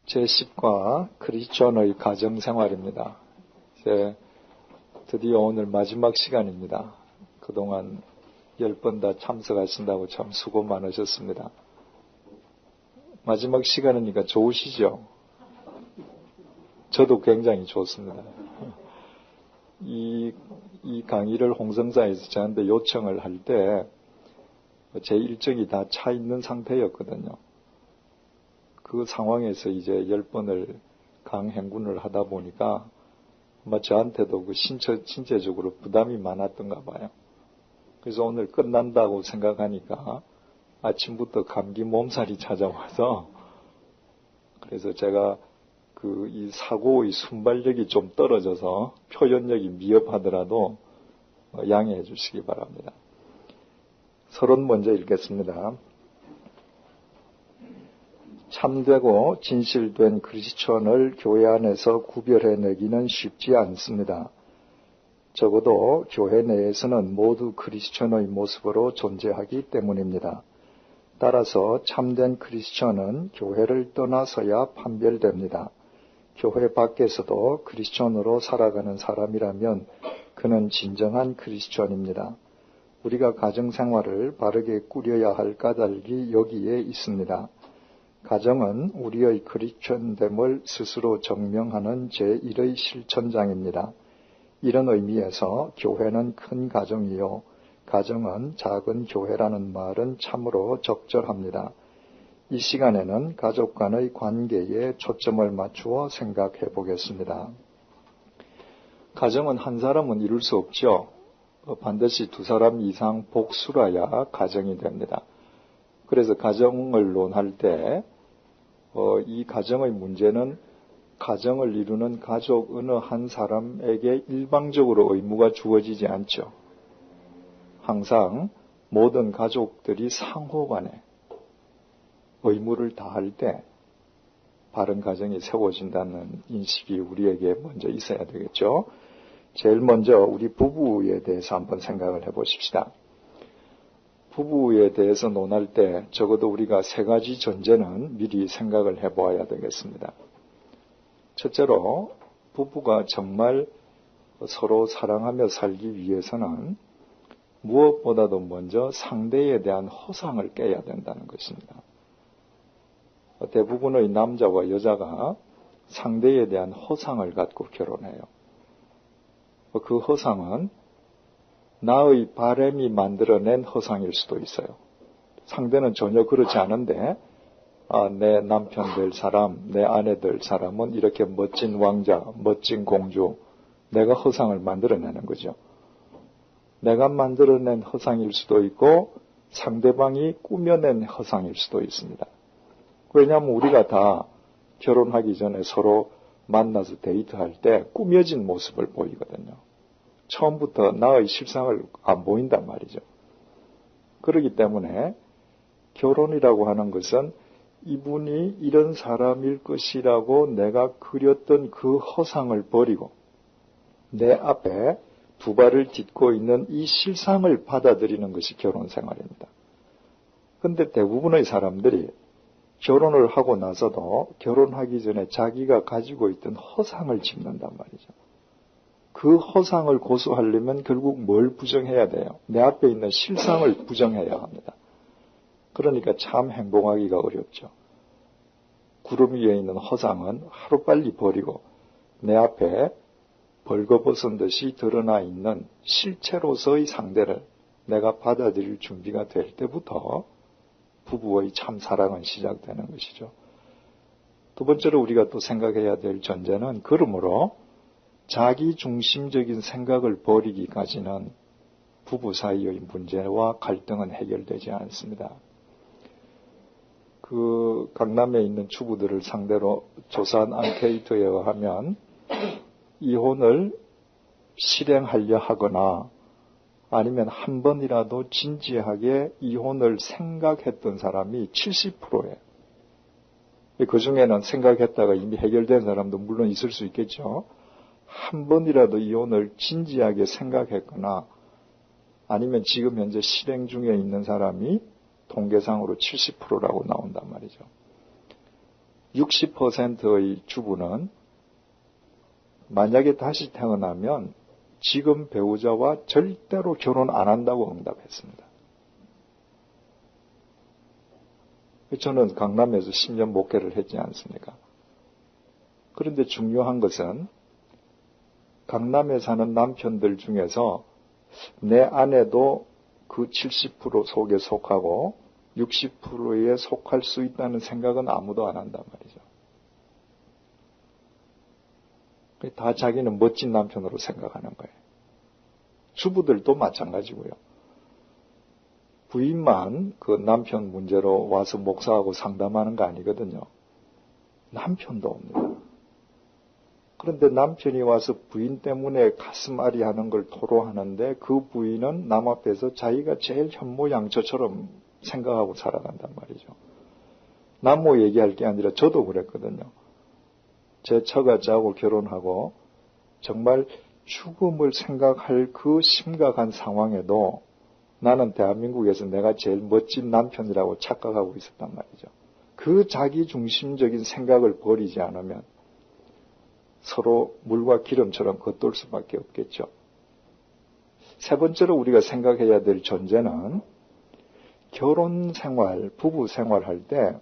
제10과 크리스천의 가정생활입니다. 이제 드디어 오늘 마지막 시간입니다. 그동안 10번 다 참석하신다고 참 수고 많으셨습니다. 마지막 시간이니까 좋으시죠? 저도 굉장히 좋습니다. 이 강의를 홍성사에서 저한테 요청을 할 때 제 일정이 다 차 있는 상태였거든요. 그 상황에서 이제 10번을 강행군을 하다 보니까 아마 저한테도 그 신체적으로 부담이 많았던가 봐요. 그래서 오늘 끝난다고 생각하니까 아침부터 감기 몸살이 찾아와서 그래서 제가 이 사고의 순발력이 좀 떨어져서 표현력이 미흡하더라도 양해해 주시기 바랍니다. 서론 먼저 읽겠습니다. 참되고 진실된 크리스천을 교회 안에서 구별해내기는 쉽지 않습니다. 적어도 교회 내에서는 모두 크리스천의 모습으로 존재하기 때문입니다. 따라서 참된 크리스천은 교회를 떠나서야 판별됩니다. 교회 밖에서도 크리스천으로 살아가는 사람이라면 그는 진정한 크리스천입니다. 우리가 가정생활을 바르게 꾸려야 할 까닭이 여기에 있습니다. 가정은 우리의 크리스천됨을 스스로 증명하는 제1의 실천장입니다. 이런 의미에서 교회는 큰 가정이요, 가정은 작은 교회라는 말은 참으로 적절합니다. 이 시간에는 가족 간의 관계에 초점을 맞추어 생각해 보겠습니다. 가정은 한 사람은 이룰 수 없죠. 반드시 두 사람 이상 복수라야 가정이 됩니다. 그래서 가정을 논할 때 이 가정의 문제는 가정을 이루는 가족 어느 한 사람에게 일방적으로 의무가 주어지지 않죠. 항상 모든 가족들이 상호간에 의무를 다할 때 바른 가정이 세워진다는 인식이 우리에게 먼저 있어야 되겠죠. 제일 먼저 우리 부부에 대해서 한번 생각을 해보십시다. 부부에 대해서 논할 때 적어도 우리가 세 가지 전제는 미리 생각을 해보아야 되겠습니다. 첫째로 부부가 정말 서로 사랑하며 살기 위해서는 무엇보다도 먼저 상대에 대한 허상을 깨야 된다는 것입니다. 대부분의 남자와 여자가 상대에 대한 허상을 갖고 결혼해요. 그 허상은 나의 바람이 만들어낸 허상일 수도 있어요. 상대는 전혀 그렇지 않은데 내 남편 될 사람, 내 아내 될 사람은 이렇게 멋진 왕자, 멋진 공주, 내가 허상을 만들어내는 거죠. 내가 만들어낸 허상일 수도 있고 상대방이 꾸며낸 허상일 수도 있습니다. 왜냐하면 우리가 다 결혼하기 전에 서로 만나서 데이트할 때 꾸며진 모습을 보이거든요. 처음부터 나의 실상을 안 보인단 말이죠. 그렇기 때문에 결혼이라고 하는 것은 이분이 이런 사람일 것이라고 내가 그렸던 그 허상을 버리고 내 앞에 두 발을 딛고 있는 이 실상을 받아들이는 것이 결혼 생활입니다. 그런데 대부분의 사람들이 결혼을 하고 나서도 결혼하기 전에 자기가 가지고 있던 허상을 짚는단 말이죠. 그 허상을 고수하려면 결국 뭘 부정해야 돼요? 내 앞에 있는 실상을 부정해야 합니다. 그러니까 참 행복하기가 어렵죠. 구름 위에 있는 허상은 하루빨리 버리고 내 앞에 벌거벗은 듯이 드러나 있는 실체로서의 상대를 내가 받아들일 준비가 될 때부터 부부의 참 사랑은 시작되는 것이죠. 두 번째로 우리가 또 생각해야 될 전제는 그러므로 자기 중심적인 생각을 버리기까지는 부부 사이의 문제와 갈등은 해결되지 않습니다. 강남에 있는 주부들을 상대로 조사한 앙케이트에 의하면 이혼을 실행하려 하거나 아니면 한 번이라도 진지하게 이혼을 생각했던 사람이 70%예요. 그 중에는 생각했다가 이미 해결된 사람도 물론 있을 수 있겠죠. 한 번이라도 이혼을 진지하게 생각했거나 아니면 지금 현재 실행 중에 있는 사람이 통계상으로 70%라고 나온단 말이죠. 60%의 주부는 만약에 다시 태어나면 지금 배우자와 절대로 결혼 안 한다고 응답했습니다. 저는 강남에서 10년 목회를 했지 않습니까? 그런데 중요한 것은 강남에 사는 남편들 중에서 내 아내도 그 70% 속에 속하고 60%에 속할 수 있다는 생각은 아무도 안 한단 말이죠. 다 자기는 멋진 남편으로 생각하는 거예요. 주부들도 마찬가지고요. 부인만 그 남편 문제로 와서 목사하고 상담하는 거 아니거든요. 남편도 옵니다. 그런데 남편이 와서 부인 때문에 가슴앓이 하는 걸 토로하는데 그 부인은 남 앞에서 자기가 제일 현모양처처럼 생각하고 살아간단 말이죠. 남모 얘기할 게 아니라 저도 그랬거든요. 제 처가자하고 결혼하고 정말 죽음을 생각할 그 심각한 상황에도 나는 대한민국에서 내가 제일 멋진 남편이라고 착각하고 있었단 말이죠. 그 자기중심적인 생각을 버리지 않으면 서로 물과 기름처럼 겉돌 수밖에 없겠죠. 세 번째로 우리가 생각해야 될 존재는 결혼 생활, 부부 생활할 때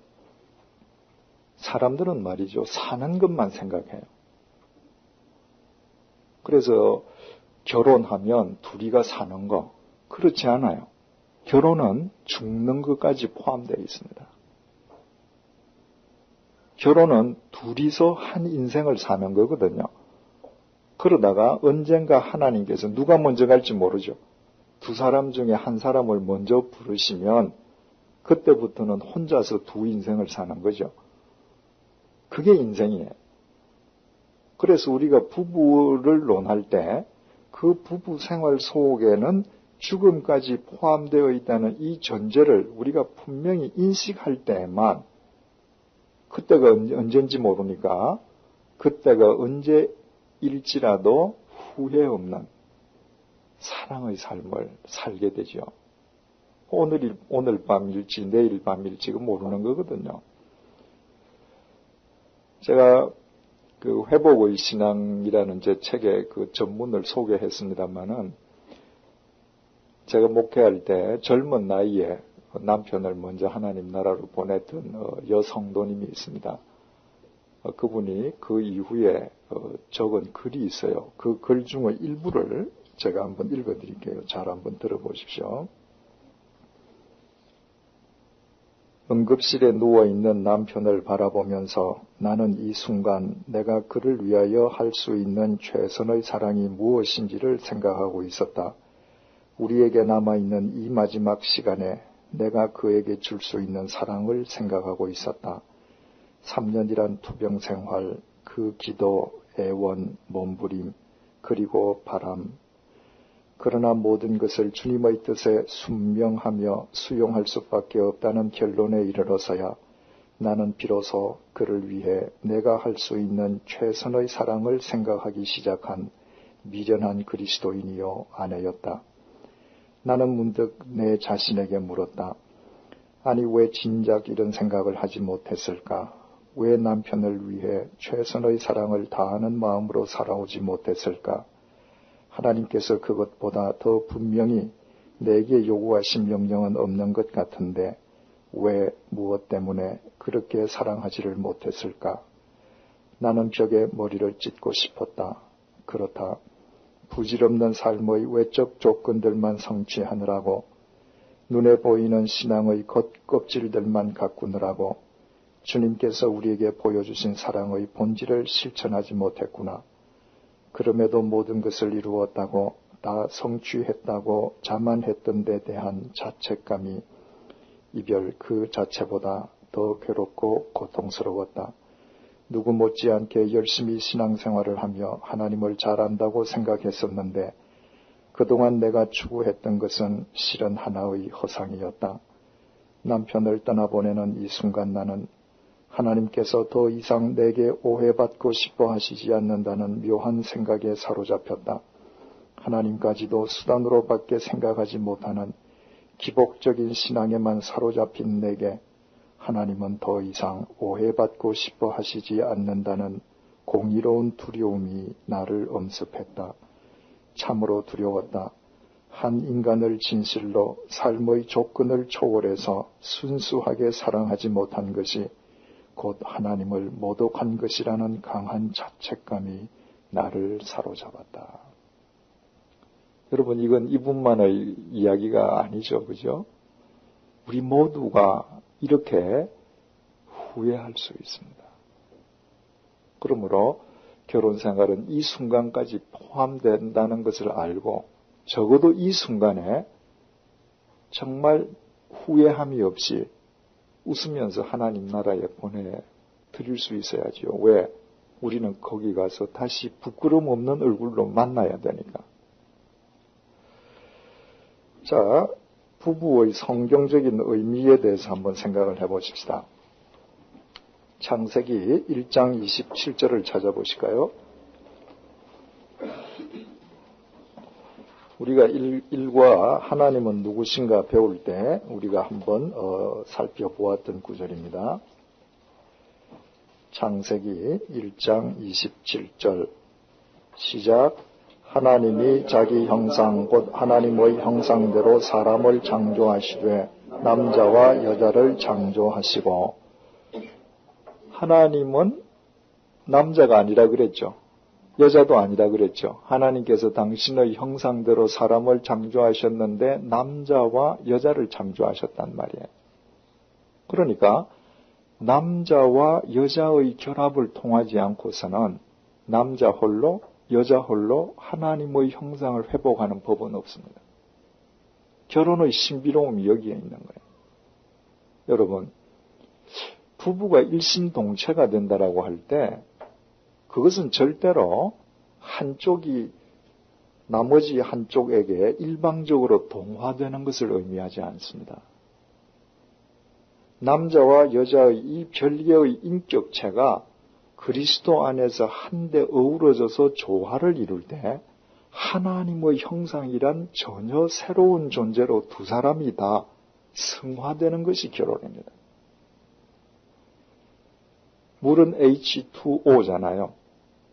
사람들은 말이죠. 사는 것만 생각해요. 그래서 결혼하면 둘이가 사는 거, 그렇지 않아요. 결혼은 죽는 것까지 포함되어 있습니다. 결혼은 둘이서 한 인생을 사는 거거든요. 그러다가 언젠가 하나님께서 누가 먼저 갈지 모르죠. 두 사람 중에 한 사람을 먼저 부르시면 그때부터는 혼자서 두 인생을 사는 거죠. 그게 인생이에요. 그래서 우리가 부부를 논할 때 그 부부 생활 속에는 죽음까지 포함되어 있다는 이 전제를 우리가 분명히 인식할 때만 그때가 언제인지 모르니까 그때가 언제일지라도 후회 없는 사랑의 삶을 살게 되죠. 오늘 밤일지 내일 밤일지 모르는 거거든요. 제가 그 회복의 신앙이라는 제 책의 그 전문을 소개했습니다마는 제가 목회할 때 젊은 나이에 남편을 먼저 하나님 나라로 보냈던 여성도님이 있습니다. 그분이 그 이후에 적은 글이 있어요. 그 글 중의 일부를 제가 한번 읽어드릴게요. 잘 한번 들어보십시오. 응급실에 누워있는 남편을 바라보면서 나는 이 순간 내가 그를 위하여 할 수 있는 최선의 사랑이 무엇인지를 생각하고 있었다. 우리에게 남아있는 이 마지막 시간에 내가 그에게 줄 수 있는 사랑을 생각하고 있었다. 3년이란 투병 생활, 그 기도, 애원, 몸부림, 그리고 바람. 그러나 모든 것을 주님의 뜻에 순명하며 수용할 수밖에 없다는 결론에 이르러서야 나는 비로소 그를 위해 내가 할 수 있는 최선의 사랑을 생각하기 시작한 미련한 그리스도인이요 아내였다. 나는 문득 내 자신에게 물었다. 아니 왜 진작 이런 생각을 하지 못했을까? 왜 남편을 위해 최선의 사랑을 다하는 마음으로 살아오지 못했을까? 하나님께서 그것보다 더 분명히 내게 요구하신 명령은 없는 것 같은데 왜 무엇 때문에 그렇게 사랑하지를 못했을까? 나는 벽에 머리를 찢고 싶었다. 그렇다. 부질없는 삶의 외적 조건들만 성취하느라고 눈에 보이는 신앙의 겉껍질들만 가꾸느라고 주님께서 우리에게 보여주신 사랑의 본질을 실천하지 못했구나. 그럼에도 모든 것을 이루었다고 다 성취했다고 자만했던 데 대한 자책감이 이별 그 자체보다 더 괴롭고 고통스러웠다. 누구 못지않게 열심히 신앙생활을 하며 하나님을 잘 안다고 생각했었는데 그동안 내가 추구했던 것은 실은 하나의 허상이었다. 남편을 떠나보내는 이 순간 나는 하나님께서 더 이상 내게 오해받고 싶어 하시지 않는다는 묘한 생각에 사로잡혔다. 하나님까지도 수단으로밖에 생각하지 못하는 기복적인 신앙에만 사로잡힌 내게 하나님은 더 이상 오해받고 싶어 하시지 않는다는 공의로운 두려움이 나를 엄습했다. 참으로 두려웠다. 한 인간을 진실로 삶의 조건을 초월해서 순수하게 사랑하지 못한 것이 곧 하나님을 모독한 것이라는 강한 자책감이 나를 사로잡았다. 여러분, 이건 이분만의 이야기가 아니죠. 그죠? 우리 모두가 이렇게 후회할 수 있습니다. 그러므로 결혼 생활은 이 순간까지 포함된다는 것을 알고 적어도 이 순간에 정말 후회함이 없이 웃으면서 하나님 나라에 보내드릴 수 있어야지요. 왜? 우리는 거기 가서 다시 부끄럼 없는 얼굴로 만나야 되니까. 자, 부부의 성경적인 의미에 대해서 한번 생각을 해보십시다. 창세기 1장 27절을 찾아보실까요? 우리가 일과 하나님은 누구신가 배울 때 우리가 한번 살펴보았던 구절입니다. 창세기 1장 27절 시작. 하나님이 자기 형상 곧 하나님의 형상대로 사람을 창조하시되 남자와 여자를 창조하시고. 하나님은 남자가 아니라 그랬죠. 여자도 아니라 그랬죠. 하나님께서 당신의 형상대로 사람을 창조하셨는데 남자와 여자를 창조하셨단 말이에요. 그러니까 남자와 여자의 결합을 통하지 않고서는 남자 홀로 여자 홀로 하나님의 형상을 회복하는 법은 없습니다. 결혼의 신비로움이 여기에 있는 거예요. 여러분, 부부가 일심동체가 된다라고 할 때 그것은 절대로 한쪽이 나머지 한쪽에게 일방적으로 동화되는 것을 의미하지 않습니다. 남자와 여자의 이 별개의 인격체가 그리스도 안에서 한데 어우러져서 조화를 이룰 때 하나님의 형상이란 전혀 새로운 존재로 두 사람이 다 승화되는 것이 결혼입니다. 물은 H2O잖아요.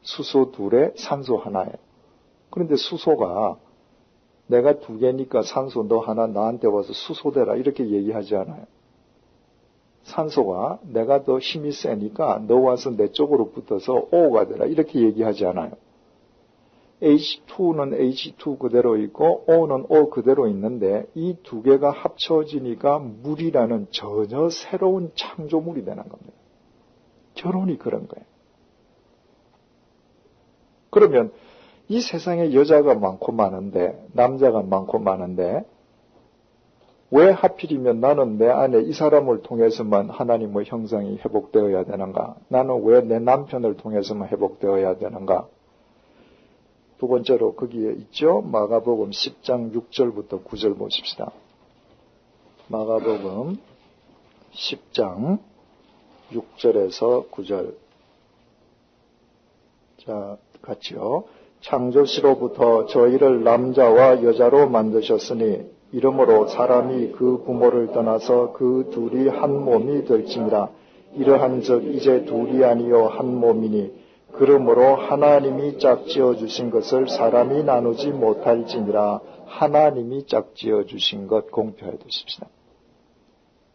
수소 둘에 산소 하나예요. 그런데 수소가 내가 두 개니까 산소 너 하나 나한테 와서 수소 되라 이렇게 얘기하지 않아요. 산소가 내가 더 힘이 세니까 너 와서 내 쪽으로 붙어서 O가 되라 이렇게 얘기하지 않아요. H2는 H2 그대로 있고 O는 O 그대로 있는데 이 두 개가 합쳐지니까 물이라는 전혀 새로운 창조물이 되는 겁니다. 결혼이 그런 거예요. 그러면 이 세상에 여자가 많고 많은데 남자가 많고 많은데 왜 하필이면 나는 내 안에 이 사람을 통해서만 하나님의 형상이 회복되어야 되는가? 나는 왜 내 남편을 통해서만 회복되어야 되는가? 두 번째로 거기에 있죠. 마가복음 10장 6절부터 9절 보십시다. 마가복음 10장 6절에서 9절. 자, 같이요. 창조시로부터 저희를 남자와 여자로 만드셨으니 이러므로 사람이 그 부모를 떠나서 그 둘이 한 몸이 될지니라. 이러한즉 이제 둘이 아니요 한 몸이니 그러므로 하나님이 짝지어 주신 것을 사람이 나누지 못할지니라. 하나님이 짝지어 주신 것 공표해 두십시다.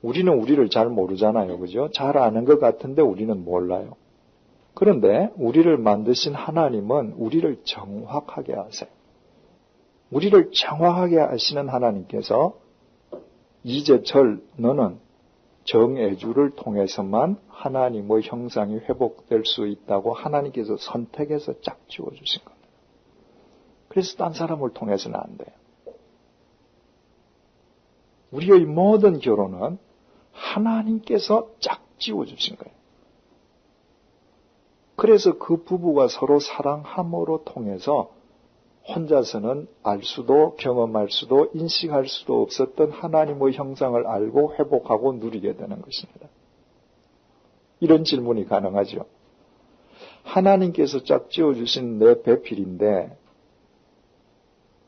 우리는 우리를 잘 모르잖아요. 그죠? 잘 아는 것 같은데 우리는 몰라요. 그런데 우리를 만드신 하나님은 우리를 정확하게 아세요. 우리를 정확하게 아시는 하나님께서 이제철 너는 정애주를 통해서만 하나님의 형상이 회복될 수 있다고 하나님께서 선택해서 짝지어 주신 겁니다. 그래서 딴 사람을 통해서는 안 돼요. 우리의 모든 결혼은 하나님께서 짝지어 주신 거예요. 그래서 그 부부가 서로 사랑함으로 통해서 혼자서는 알 수도 경험할 수도 인식할 수도 없었던 하나님의 형상을 알고 회복하고 누리게 되는 것입니다. 이런 질문이 가능하죠. 하나님께서 짝지어 주신 내 배필인데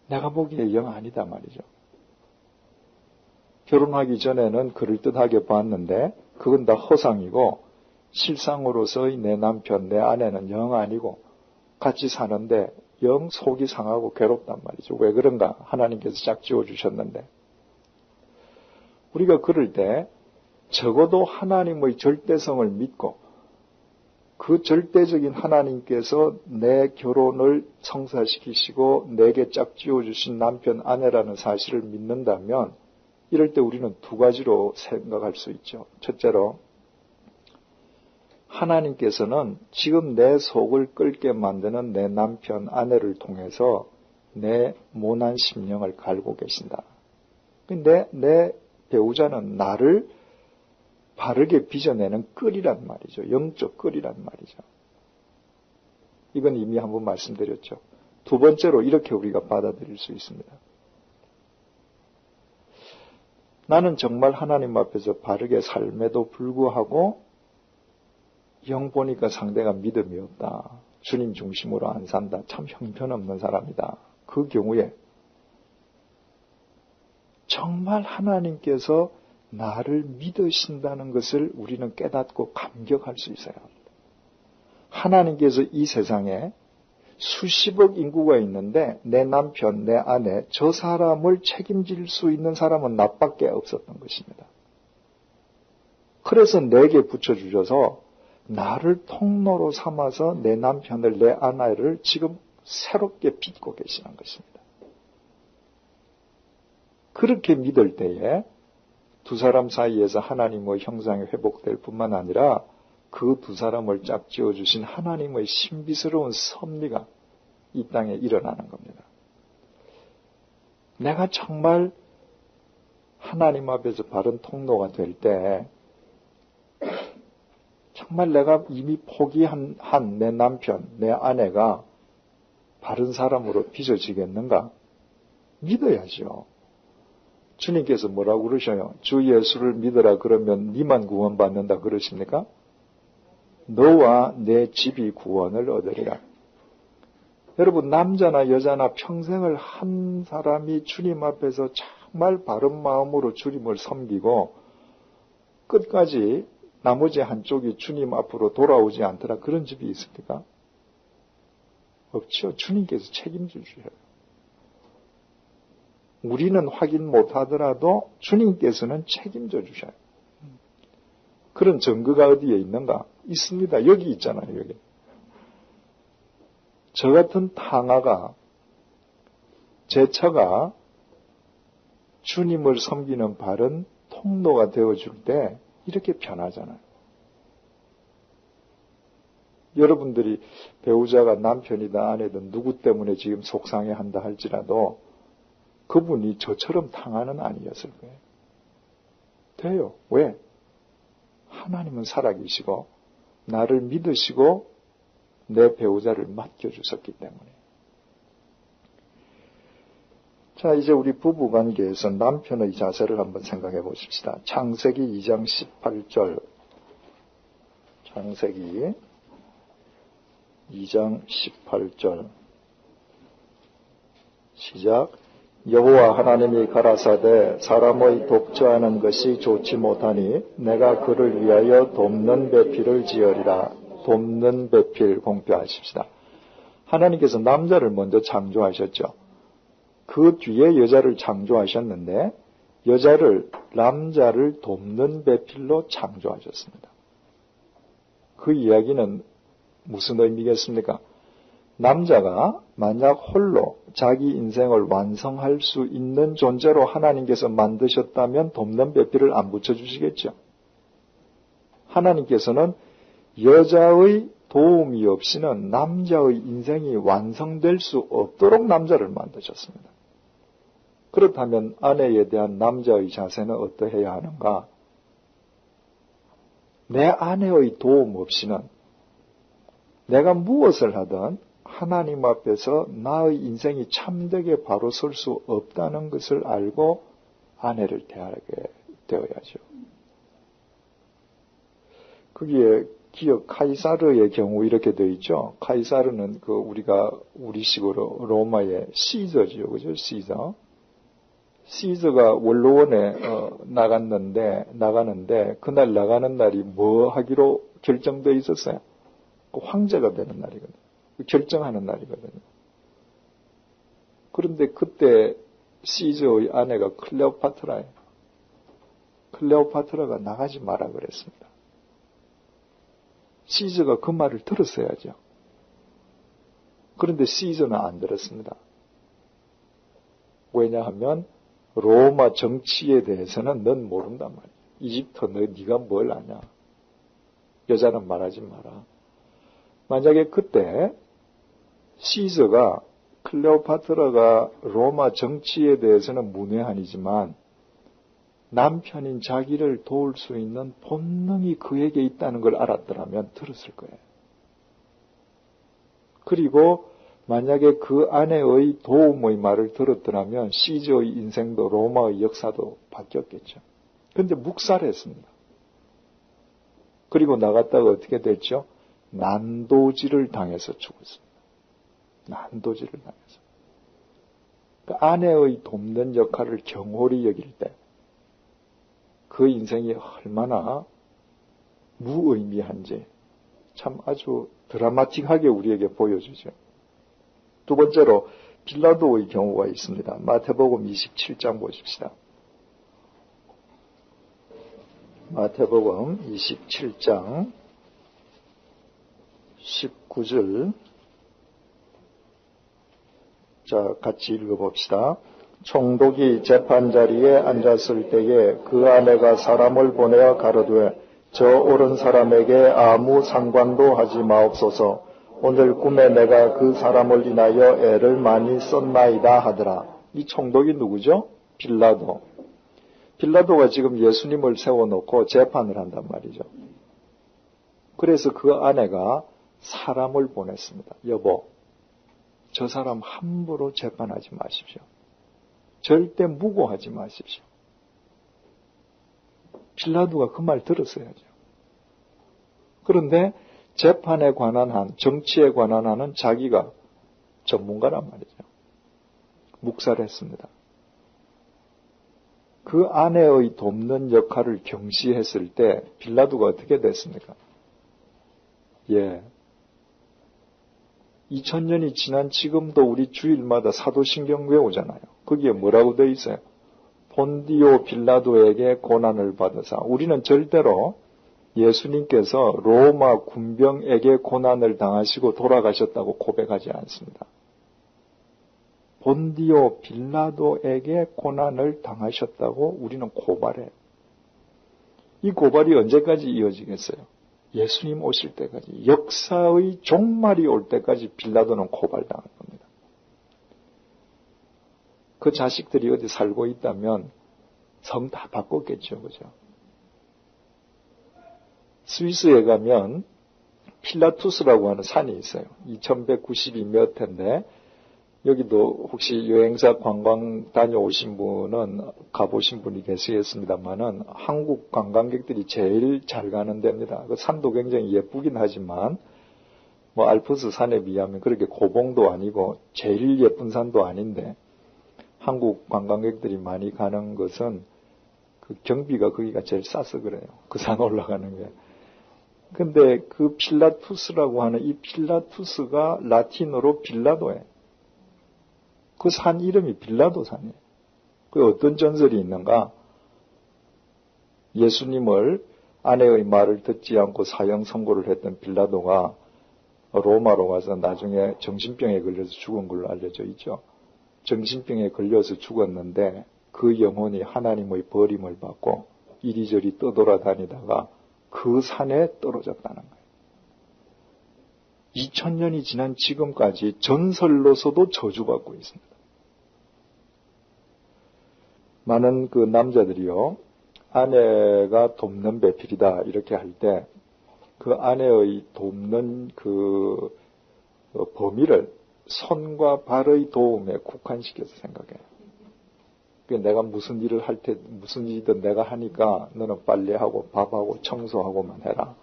내가 보기에 영 아니다 말이죠. 결혼하기 전에는 그럴듯하게 봤는데 그건 다 허상이고 실상으로서의 내 남편, 내 아내는 영 아니고 같이 사는데 영 속이 상하고 괴롭단 말이죠. 왜 그런가? 하나님께서 짝지어 주셨는데. 우리가 그럴 때 적어도 하나님의 절대성을 믿고 그 절대적인 하나님께서 내 결혼을 성사시키시고 내게 짝지어 주신 남편, 아내라는 사실을 믿는다면 이럴 때 우리는 두 가지로 생각할 수 있죠. 첫째로 하나님께서는 지금 내 속을 끓게 만드는 내 남편, 아내를 통해서 내 모난 심령을 갈고 계신다. 근데 내 배우자는 나를 바르게 빚어내는 끓이란 말이죠. 영적 끓이란 말이죠. 이건 이미 한번 말씀드렸죠. 두 번째로 이렇게 우리가 받아들일 수 있습니다. 나는 정말 하나님 앞에서 바르게 삶에도 불구하고 영 보니까 상대가 믿음이 없다. 주님 중심으로 안 산다. 참 형편없는 사람이다. 그 경우에 정말 하나님께서 나를 믿으신다는 것을 우리는 깨닫고 감격할 수 있어야 합니다. 하나님께서 이 세상에 수십억 인구가 있는데 내 남편, 내 아내, 저 사람을 책임질 수 있는 사람은 나밖에 없었던 것입니다. 그래서 내게 붙여주셔서 나를 통로로 삼아서 내 남편을, 내 아내를 지금 새롭게 빚고 계시는 것입니다. 그렇게 믿을 때에 두 사람 사이에서 하나님의 형상이 회복될 뿐만 아니라 그 두 사람을 짝지어 주신 하나님의 신비스러운 섭리가 이 땅에 일어나는 겁니다. 내가 정말 하나님 앞에서 바른 통로가 될 때 정말 내가 이미 포기한 내 남편, 내 아내가 바른 사람으로 빚어지겠는가? 믿어야죠. 주님께서 뭐라고 그러셔요? 주 예수를 믿어라 그러면 니만 구원받는다 그러십니까? 너와 내 집이 구원을 얻으리라. 여러분, 남자나 여자나 평생을 한 사람이 주님 앞에서 정말 바른 마음으로 주님을 섬기고 끝까지 나머지 한쪽이 주님 앞으로 돌아오지 않더라. 그런 집이 있습니까? 없죠. 주님께서 책임져 주셔요. 우리는 확인 못하더라도 주님께서는 책임져 주셔요. 그런 증거가 어디에 있는가? 있습니다. 여기 있잖아요. 여기. 저 같은 탕아가, 제 처가 주님을 섬기는 바른 통로가 되어줄 때 이렇게 변하잖아요. 여러분들이 배우자가 남편이다 아내든 누구 때문에 지금 속상해한다 할지라도 그분이 저처럼 탕아는 아니었을 거예요. 돼요. 왜? 하나님은 살아계시고 나를 믿으시고 내 배우자를 맡겨주셨기 때문에. 자, 이제 우리 부부관계에서 남편의 자세를 한번 생각해 보십시다. 창세기 2장 18절. 창세기 2장 18절. 시작. 여호와 하나님이 가라사대 사람의 독주하는 것이 좋지 못하니 내가 그를 위하여 돕는 배필을 지으리라. 돕는 배필 공표하십시다. 하나님께서 남자를 먼저 창조하셨죠. 그 뒤에 여자를 창조하셨는데 남자를 돕는 배필로 창조하셨습니다. 그 이야기는 무슨 의미겠습니까? 남자가 만약 홀로 자기 인생을 완성할 수 있는 존재로 하나님께서 만드셨다면 돕는 배필을 안 붙여주시겠죠. 하나님께서는 여자의 도움이 없이는 남자의 인생이 완성될 수 없도록 남자를 만드셨습니다. 그렇다면 아내에 대한 남자의 자세는 어떠해야 하는가? 내 아내의 도움 없이는 내가 무엇을 하든 하나님 앞에서 나의 인생이 참되게 바로 설 수 없다는 것을 알고 아내를 대하게 되어야죠. 거기에 기억 카이사르의 경우 이렇게 되어 있죠. 카이사르는 우리식으로 로마의 시저지요. 그죠? 시저. 시저가 원로원에 나가는데 그날 나가는 날이 뭐 하기로 결정되어 있었어요? 황제가 되는 날이거든요. 결정하는 날이거든요. 그런데 그때 시저의 아내가 클레오파트라예요. 클레오파트라가 나가지 마라 그랬습니다. 시저가 그 말을 들었어야죠. 그런데 시저는 안 들었습니다. 왜냐하면 로마 정치에 대해서는 넌 모른단 말이야. 이집트 네가 뭘 아냐. 여자는 말하지 마라. 만약에 그때 시저가 클레오파트라가 로마 정치에 대해서는 문외한이지만 남편인 자기를 도울 수 있는 본능이 그에게 있다는 걸 알았더라면 들었을 거예요. 그리고 만약에 그 아내의 도움의 말을 들었더라면 시저의 인생도 로마의 역사도 바뀌었겠죠. 그런데 묵살했습니다. 그리고 나갔다가 어떻게 됐죠? 난도질을 당해서 죽었습니다. 난도질을 당해서. 그 아내의 돕는 역할을 경홀히 여길 때 그 인생이 얼마나 무의미한지 참 아주 드라마틱하게 우리에게 보여주죠. 두 번째로 빌라도의 경우가 있습니다. 마태복음 27장 보십시다. 마태복음 27장 19절 자 같이 읽어봅시다. 총독이 재판자리에 앉았을 때에 그 아내가 사람을 보내어 가로되 저 옳은 사람에게 아무 상관도 하지 마옵소서. 오늘 꿈에 내가 그 사람을 인하여 애를 많이 썼나이다 하더라. 이 총독이 누구죠? 빌라도. 빌라도가 지금 예수님을 세워놓고 재판을 한단 말이죠. 그래서 그 아내가 사람을 보냈습니다. 여보, 저 사람 함부로 재판하지 마십시오. 절대 무고하지 마십시오. 빌라도가 그 말 들었어야죠. 그런데 재판에 관한 한, 정치에 관한 한은 자기가 전문가란 말이죠. 묵살했습니다. 그 아내의 돕는 역할을 경시했을 때 빌라도가 어떻게 됐습니까? 2000년이 지난 지금도 우리 주일마다 사도신경 외우잖아요. 거기에 뭐라고 되어 있어요? 본디오 빌라도에게 고난을 받으사. 우리는 절대로 예수님께서 로마 군병에게 고난을 당하시고 돌아가셨다고 고백하지 않습니다. 본디오 빌라도에게 고난을 당하셨다고 우리는 고발해요. 이 고발이 언제까지 이어지겠어요? 예수님 오실 때까지, 역사의 종말이 올 때까지 빌라도는 고발당할 겁니다. 그 자식들이 어디 살고 있다면 성 다 바꿨겠죠. 그죠? 스위스에 가면 필라투스라고 하는 산이 있어요. 2192 몇 회인데 여기도 혹시 여행사 관광 다녀오신 분은 가보신 분이 계시겠습니다만은 한국 관광객들이 제일 잘 가는 데입니다. 그 산도 굉장히 예쁘긴 하지만 뭐 알프스 산에 비하면 그렇게 고봉도 아니고 제일 예쁜 산도 아닌데 한국 관광객들이 많이 가는 것은 그 경비가 거기가 제일 싸서 그래요. 그 산 올라가는 게. 근데 그 필라투스라고 하는 이 필라투스가 라틴어로 빌라도예요. 그 산 이름이 빌라도 산이에요. 그 어떤 전설이 있는가? 예수님을 아내의 말을 듣지 않고 사형 선고를 했던 빌라도가 로마로 가서 나중에 정신병에 걸려서 죽은 걸로 알려져 있죠. 정신병에 걸려서 죽었는데 그 영혼이 하나님의 버림을 받고 이리저리 떠돌아다니다가 그 산에 떨어졌다는 거예요. 2000년이 지난 지금까지 전설로서도 저주받고 있습니다. 많은 그 남자들이요, 아내가 돕는 배필이다 이렇게 할 때 그 아내의 돕는 그 범위를 손과 발의 도움에 국한시켜서 생각해요. 내가 무슨 일을 할 때, 무슨 일이든 내가 하니까 너는 빨래하고 밥하고 청소하고만 해라.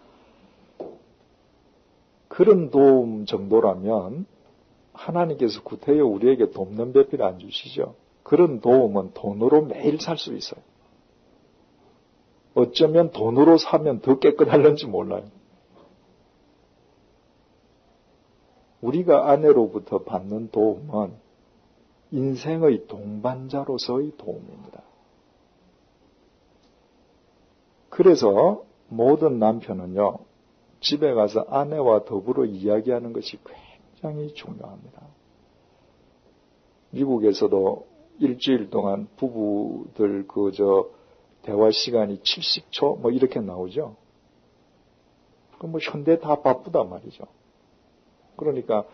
그런 도움 정도라면 하나님께서 구태여 우리에게 돕는 배필 안 주시죠. 그런 도움은 돈으로 매일 살 수 있어요. 어쩌면 돈으로 사면 더 깨끗할는지 몰라요. 우리가 아내로부터 받는 도움은 인생의 동반자로서의 도움입니다. 그래서 모든 남편은요, 집에 가서 아내와 더불어 이야기하는 것이 굉장히 중요합니다. 미국에서도 일주일 동안 부부들 대화 시간이 70초 뭐 이렇게 나오죠. 뭐 현대 다 바쁘단 말이죠. 그러니까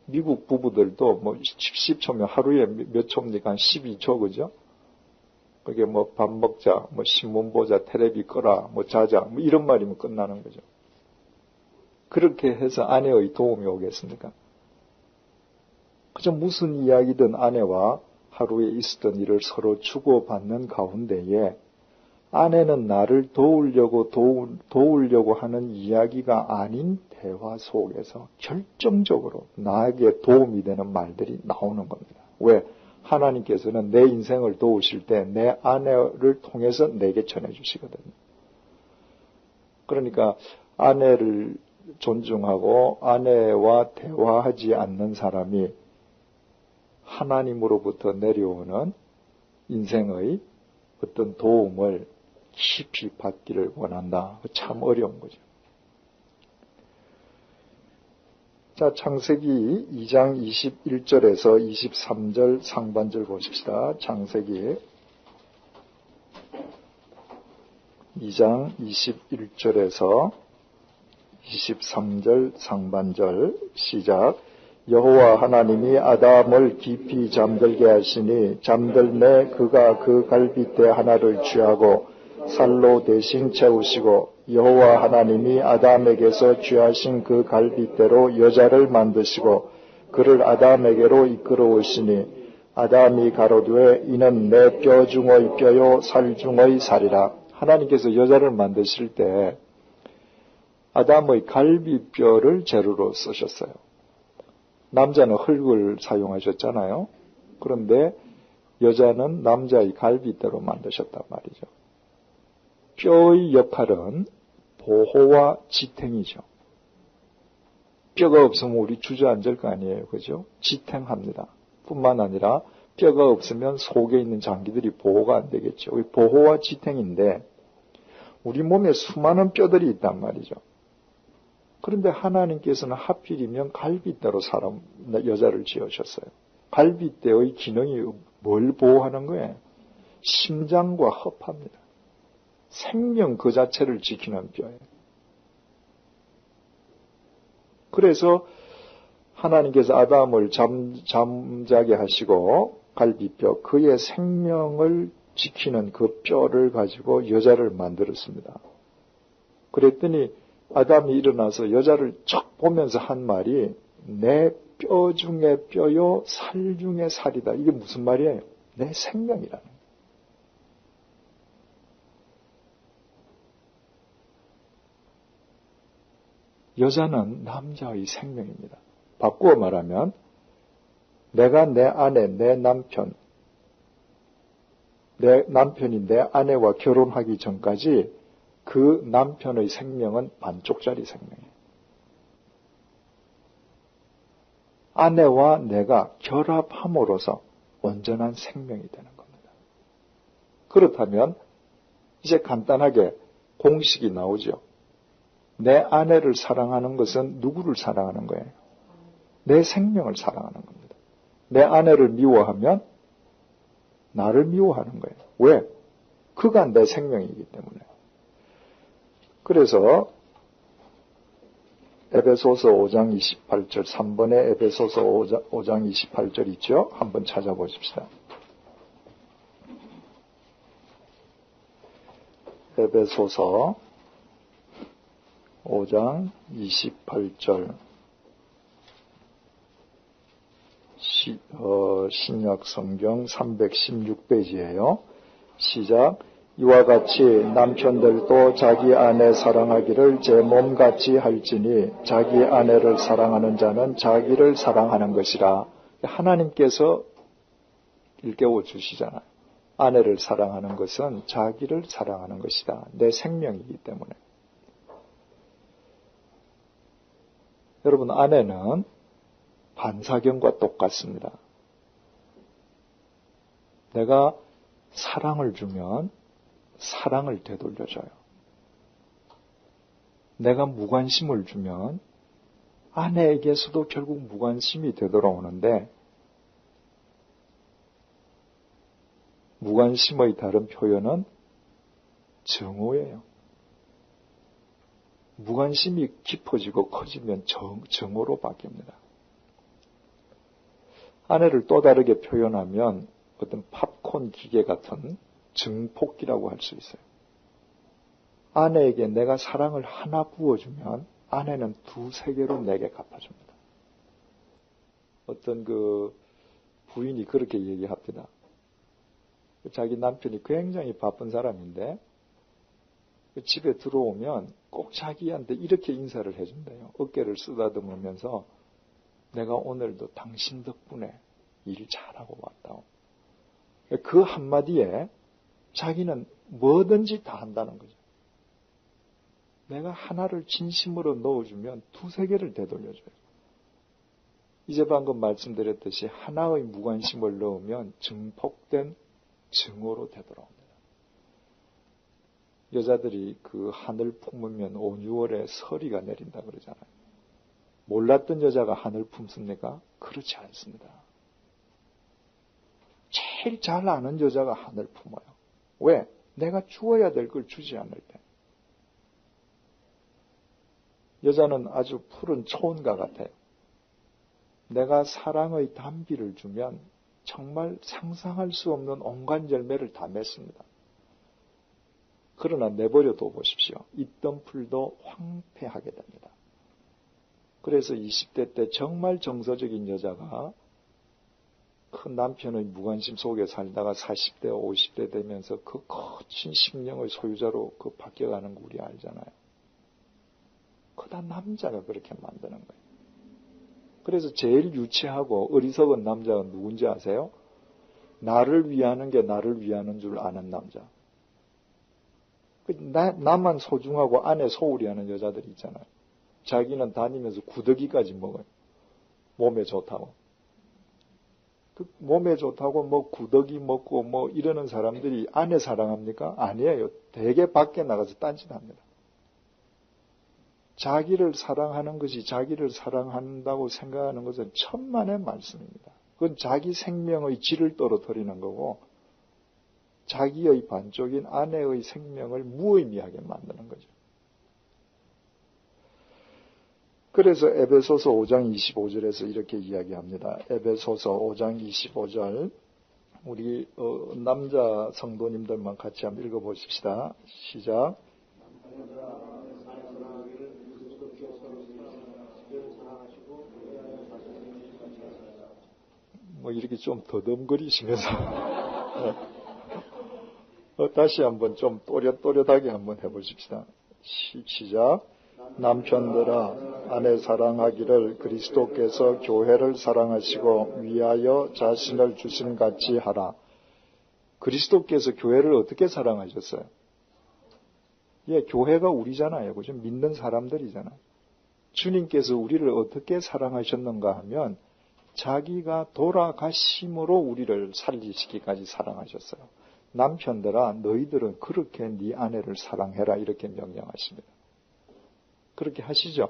미국 부부들도 뭐 10초면 하루에 몇 초입니까? 한 12초, 그죠? 그게 뭐 밥 먹자, 뭐 신문 보자, 텔레비 꺼라, 뭐 자자, 뭐 이런 말이면 끝나는 거죠. 그렇게 해서 아내의 도움이 오겠습니까? 그저 무슨 이야기든 아내와 하루에 있었던 일을 서로 주고받는 가운데에 아내는 나를 도우려고 하는 이야기가 아닌 대화 속에서 결정적으로 나에게 도움이 되는 말들이 나오는 겁니다. 왜? 하나님께서는 내 인생을 도우실 때 내 아내를 통해서 내게 전해주시거든요. 그러니까 아내를 존중하고 아내와 대화하지 않는 사람이 하나님으로부터 내려오는 인생의 어떤 도움을 깊이 받기를 원한다. 참 어려운 거죠. 자, 창세기 2장 21절에서 23절 상반절 보십시다. 창세기 2장 21절에서 23절 상반절 시작. 여호와 하나님이 아담을 깊이 잠들게 하시니 잠들매 그가 그 갈빗대 하나를 취하고 살로 대신 채우시고 여호와 하나님이 아담에게서 취하신 그 갈빗대로 여자를 만드시고 그를 아담에게로 이끌어오시니 아담이 가로되 이는 내 뼈 중의 뼈요 살 중의 살이라. 하나님께서 여자를 만드실 때 아담의 갈비뼈를 재료로 쓰셨어요. 남자는 흙을 사용하셨잖아요. 그런데 여자는 남자의 갈비대로 만드셨단 말이죠. 뼈의 역할은 보호와 지탱이죠. 뼈가 없으면 우리 주저앉을 거 아니에요. 그죠? 지탱합니다. 뿐만 아니라 뼈가 없으면 속에 있는 장기들이 보호가 안 되겠죠. 보호와 지탱인데 우리 몸에 수많은 뼈들이 있단 말이죠. 그런데 하나님께서는 하필이면 갈빗대로 여자를 지으셨어요. 갈빗대의 기능이 뭘 보호하는 거예요? 심장과 허파입니다. 생명 그 자체를 지키는 뼈예요. 그래서 하나님께서 아담을 잠자게 하시고 갈비뼈, 그의 생명을 지키는 그 뼈를 가지고 여자를 만들었습니다. 그랬더니 아담이 일어나서 여자를 척 보면서 한 말이 내 뼈 중에 뼈요 살 중에 살이다. 이게 무슨 말이에요? 내 생명이라는 거예요. 여자는 남자의 생명입니다. 바꾸어 말하면 내가 내 아내, 내 남편, 내 남편이 내 아내와 결혼하기 전까지 그 남편의 생명은 반쪽짜리 생명이에요. 아내와 내가 결합함으로써 온전한 생명이 되는 겁니다. 그렇다면 이제 간단하게 공식이 나오죠. 내 아내를 사랑하는 것은 누구를 사랑하는 거예요? 내 생명을 사랑하는 겁니다. 내 아내를 미워하면 나를 미워하는 거예요. 왜? 그가 내 생명이기 때문에. 그래서 에베소서 5장 28절 3번에 에베소서 5장 28절 있죠? 한번 찾아보십시다. 에베소서 5장 28절 신약성경 316페이지예요. 시작. 이와 같이 남편들도 자기 아내 사랑하기를 제 몸같이 할지니 자기 아내를 사랑하는 자는 자기를 사랑하는 것이라. 하나님께서 일깨워 주시잖아요. 아내를 사랑하는 것은 자기를 사랑하는 것이다. 내 생명이기 때문에. 여러분, 아내는 반사경과 똑같습니다. 내가 사랑을 주면 사랑을 되돌려줘요. 내가 무관심을 주면 아내에게서도 결국 무관심이 되돌아오는데, 무관심의 다른 표현은 정오예요. 무관심이 깊어지고 커지면 정오로 바뀝니다. 아내를 또 다르게 표현하면 어떤 팝콘 기계 같은 증폭기라고 할 수 있어요. 아내에게 내가 사랑을 하나 부어주면 아내는 2-3개로 내게 갚아줍니다. 어떤 부인이 그렇게 얘기합니다. 자기 남편이 굉장히 바쁜 사람인데 집에 들어오면 꼭 자기한테 이렇게 인사를 해준대요. 어깨를 쓰다듬으면서 내가 오늘도 당신 덕분에 일 잘하고 왔다고. 그 한마디에 자기는 뭐든지 다 한다는 거죠. 내가 하나를 진심으로 넣어주면 2-3개를 되돌려줘요. 이제 방금 말씀드렸듯이 하나의 무관심을 넣으면 증폭된 증오로 되돌아옵니다. 여자들이 하늘 품으면 5, 6월에 서리가 내린다 그러잖아요. 몰랐던 여자가 하늘 품습니까? 그렇지 않습니다. 제일 잘 아는 여자가 하늘 품어요. 왜? 내가 주어야 될 걸 주지 않을 때. 여자는 아주 푸른 초원과 같아요. 내가 사랑의 단비를 주면 정말 상상할 수 없는 온갖 열매를 다 맺습니다. 그러나 내버려둬 보십시오. 있던 풀도 황폐하게 됩니다. 그래서 20대 때 정말 정서적인 여자가 큰 남편의 무관심 속에 살다가 40대, 50대 되면서 그 거친 심령의 소유자로 바뀌어가는 거 우리 알잖아요. 그다 남자가 그렇게 만드는 거예요. 그래서 제일 유치하고 어리석은 남자가 누군지 아세요? 나를 위하는 게 나를 위하는 줄 아는 남자. 나만 소중하고 아내 소홀히 하는 여자들 있잖아요. 자기는 다니면서 구더기까지 먹어요. 몸에 좋다고. 몸에 좋다고 구더기 먹고 이러는 사람들이 아내 사랑합니까? 아니에요. 되게 밖에 나가서 딴짓합니다. 자기를 사랑하는 것이 자기를 사랑한다고 생각하는 것은 천만의 말씀입니다. 그건 자기 생명의 질을 떨어뜨리는 거고 자기의 반쪽인 아내의 생명을 무의미하게 만드는 거죠. 그래서 에베소서 5장 25절에서 이렇게 이야기합니다. 에베소서 5장 25절 우리 남자 성도님들만 같이 한번 읽어보십시다. 시작. 이렇게 좀 더듬거리시면서 다시 한번 좀 또렷또렷하게 한번 해보십시다. 시작. 남편들아 아내 사랑하기를 그리스도께서 교회를 사랑하시고 위하여 자신을 주심같이 하라. 그리스도께서 교회를 어떻게 사랑하셨어요? 교회가 우리잖아요. 그죠? 믿는 사람들이잖아요. 주님께서 우리를 어떻게 사랑하셨는가 하면 자기가 돌아가심으로 우리를 살리시기까지 사랑하셨어요. 남편들아 너희들은 그렇게 네 아내를 사랑해라 이렇게 명령하십니다. 그렇게 하시죠?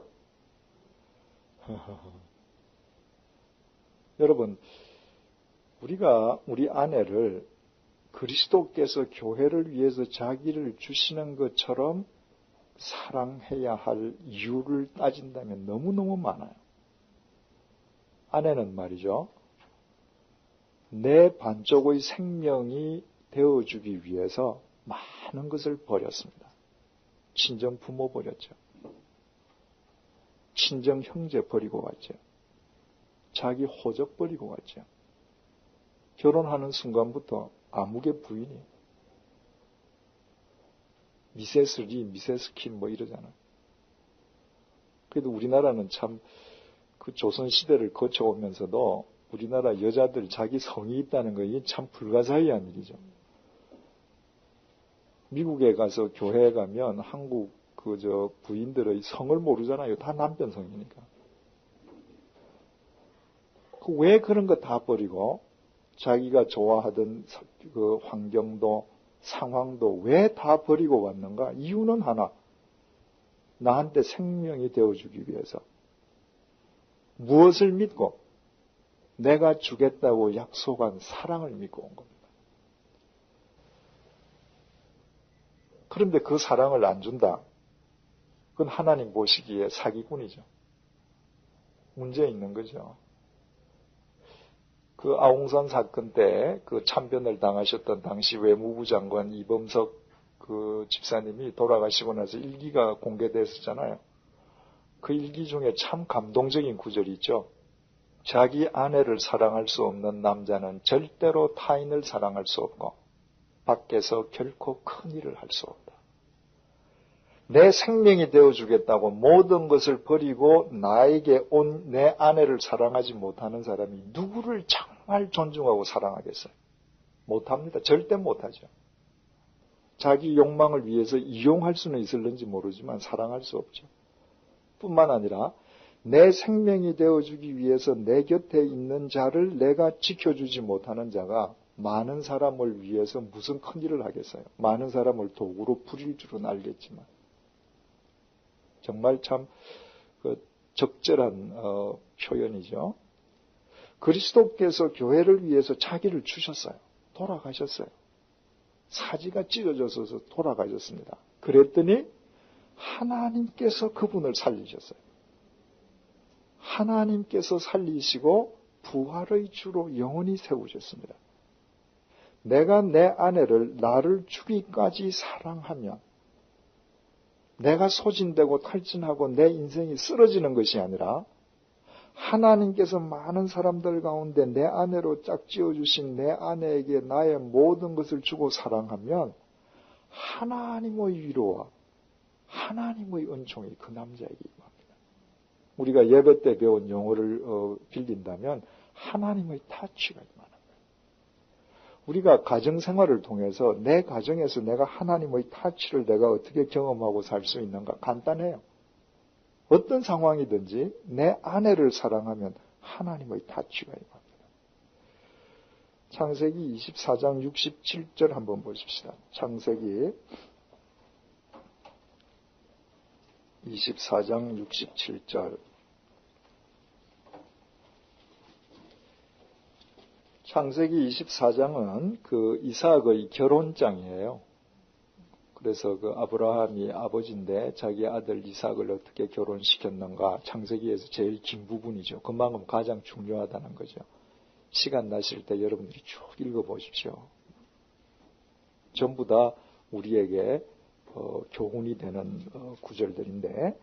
여러분, 우리가 우리 아내를 그리스도께서 교회를 위해서 자기를 주시는 것처럼 사랑해야 할 이유를 따진다면 너무너무 많아요. 아내는 말이죠. 내 반쪽의 생명이 되어주기 위해서 많은 것을 버렸습니다. 친정 부모 버렸죠. 친정 형제 버리고 갔죠. 자기 호적 버리고 갔죠. 결혼하는 순간부터 아무개 부인이 미세스 리, 미세스 킴 이러잖아요. 그래도 우리나라는 참 그 조선시대를 거쳐오면서도 우리나라 여자들 자기 성이 있다는 거 이게 참 불가사의한 일이죠. 미국에 가서 교회에 가면 한국 부인들의 성을 모르잖아요. 다 남편 성이니까. 왜 그런 거 다 버리고 자기가 좋아하던 그 환경도 상황도 왜 다 버리고 왔는가? 이유는 하나. 나한테 생명이 되어주기 위해서. 무엇을 믿고? 내가 주겠다고 약속한 사랑을 믿고 온 겁니다. 그런데 그 사랑을 안 준다. 그건 하나님 보시기에 사기꾼이죠. 문제 있는 거죠. 그 아웅산 사건 때 그 참변을 당하셨던 당시 외무부 장관 이범석 그 집사님이 돌아가시고 나서 일기가 공개됐었잖아요. 그 일기 중에 참 감동적인 구절이 있죠. 자기 아내를 사랑할 수 없는 남자는 절대로 타인을 사랑할 수 없고 밖에서 결코 큰 일을 할 수 없다. 내 생명이 되어주겠다고 모든 것을 버리고 나에게 온 내 아내를 사랑하지 못하는 사람이 누구를 정말 존중하고 사랑하겠어요? 못합니다. 절대 못하죠. 자기 욕망을 위해서 이용할 수는 있을는지 모르지만 사랑할 수 없죠. 뿐만 아니라 내 생명이 되어주기 위해서 내 곁에 있는 자를 내가 지켜주지 못하는 자가 많은 사람을 위해서 무슨 큰 일을 하겠어요? 많은 사람을 도구로 부릴 줄은 알겠지만 정말 참 적절한 표현이죠. 그리스도께서 교회를 위해서 자기를 주셨어요. 돌아가셨어요. 사지가 찢어져서 돌아가셨습니다. 그랬더니 하나님께서 그분을 살리셨어요. 하나님께서 살리시고 부활의 주로 영원히 세우셨습니다. 내가 내 아내를 나를 죽이기까지 사랑하면 내가 소진되고 탈진하고 내 인생이 쓰러지는 것이 아니라 하나님께서 많은 사람들 가운데 내 아내로 짝지어주신 내 아내에게 나의 모든 것을 주고 사랑하면 하나님의 위로와 하나님의 은총이 그 남자에게 임합니다. 우리가 예배 때 배운 용어를 빌린다면 하나님의 타치가 임하는 거예요. 우리가 가정생활을 통해서 내 가정에서 내가 하나님의 타치를 내가 어떻게 경험하고 살 수 있는가? 간단해요. 어떤 상황이든지 내 아내를 사랑하면 하나님의 타치가 임합니다. 창세기 24장 67절 한번 보십시다. 창세기 24장 67절. 창세기 24장은 그 이삭의 결혼장이에요. 그래서 그 아브라함이 아버지인데 자기 아들 이삭을 어떻게 결혼시켰는가 창세기에서 제일 긴 부분이죠. 그만큼 가장 중요하다는 거죠. 시간 나실 때 여러분들이 쭉 읽어보십시오. 전부 다 우리에게 교훈이 되는 구절들인데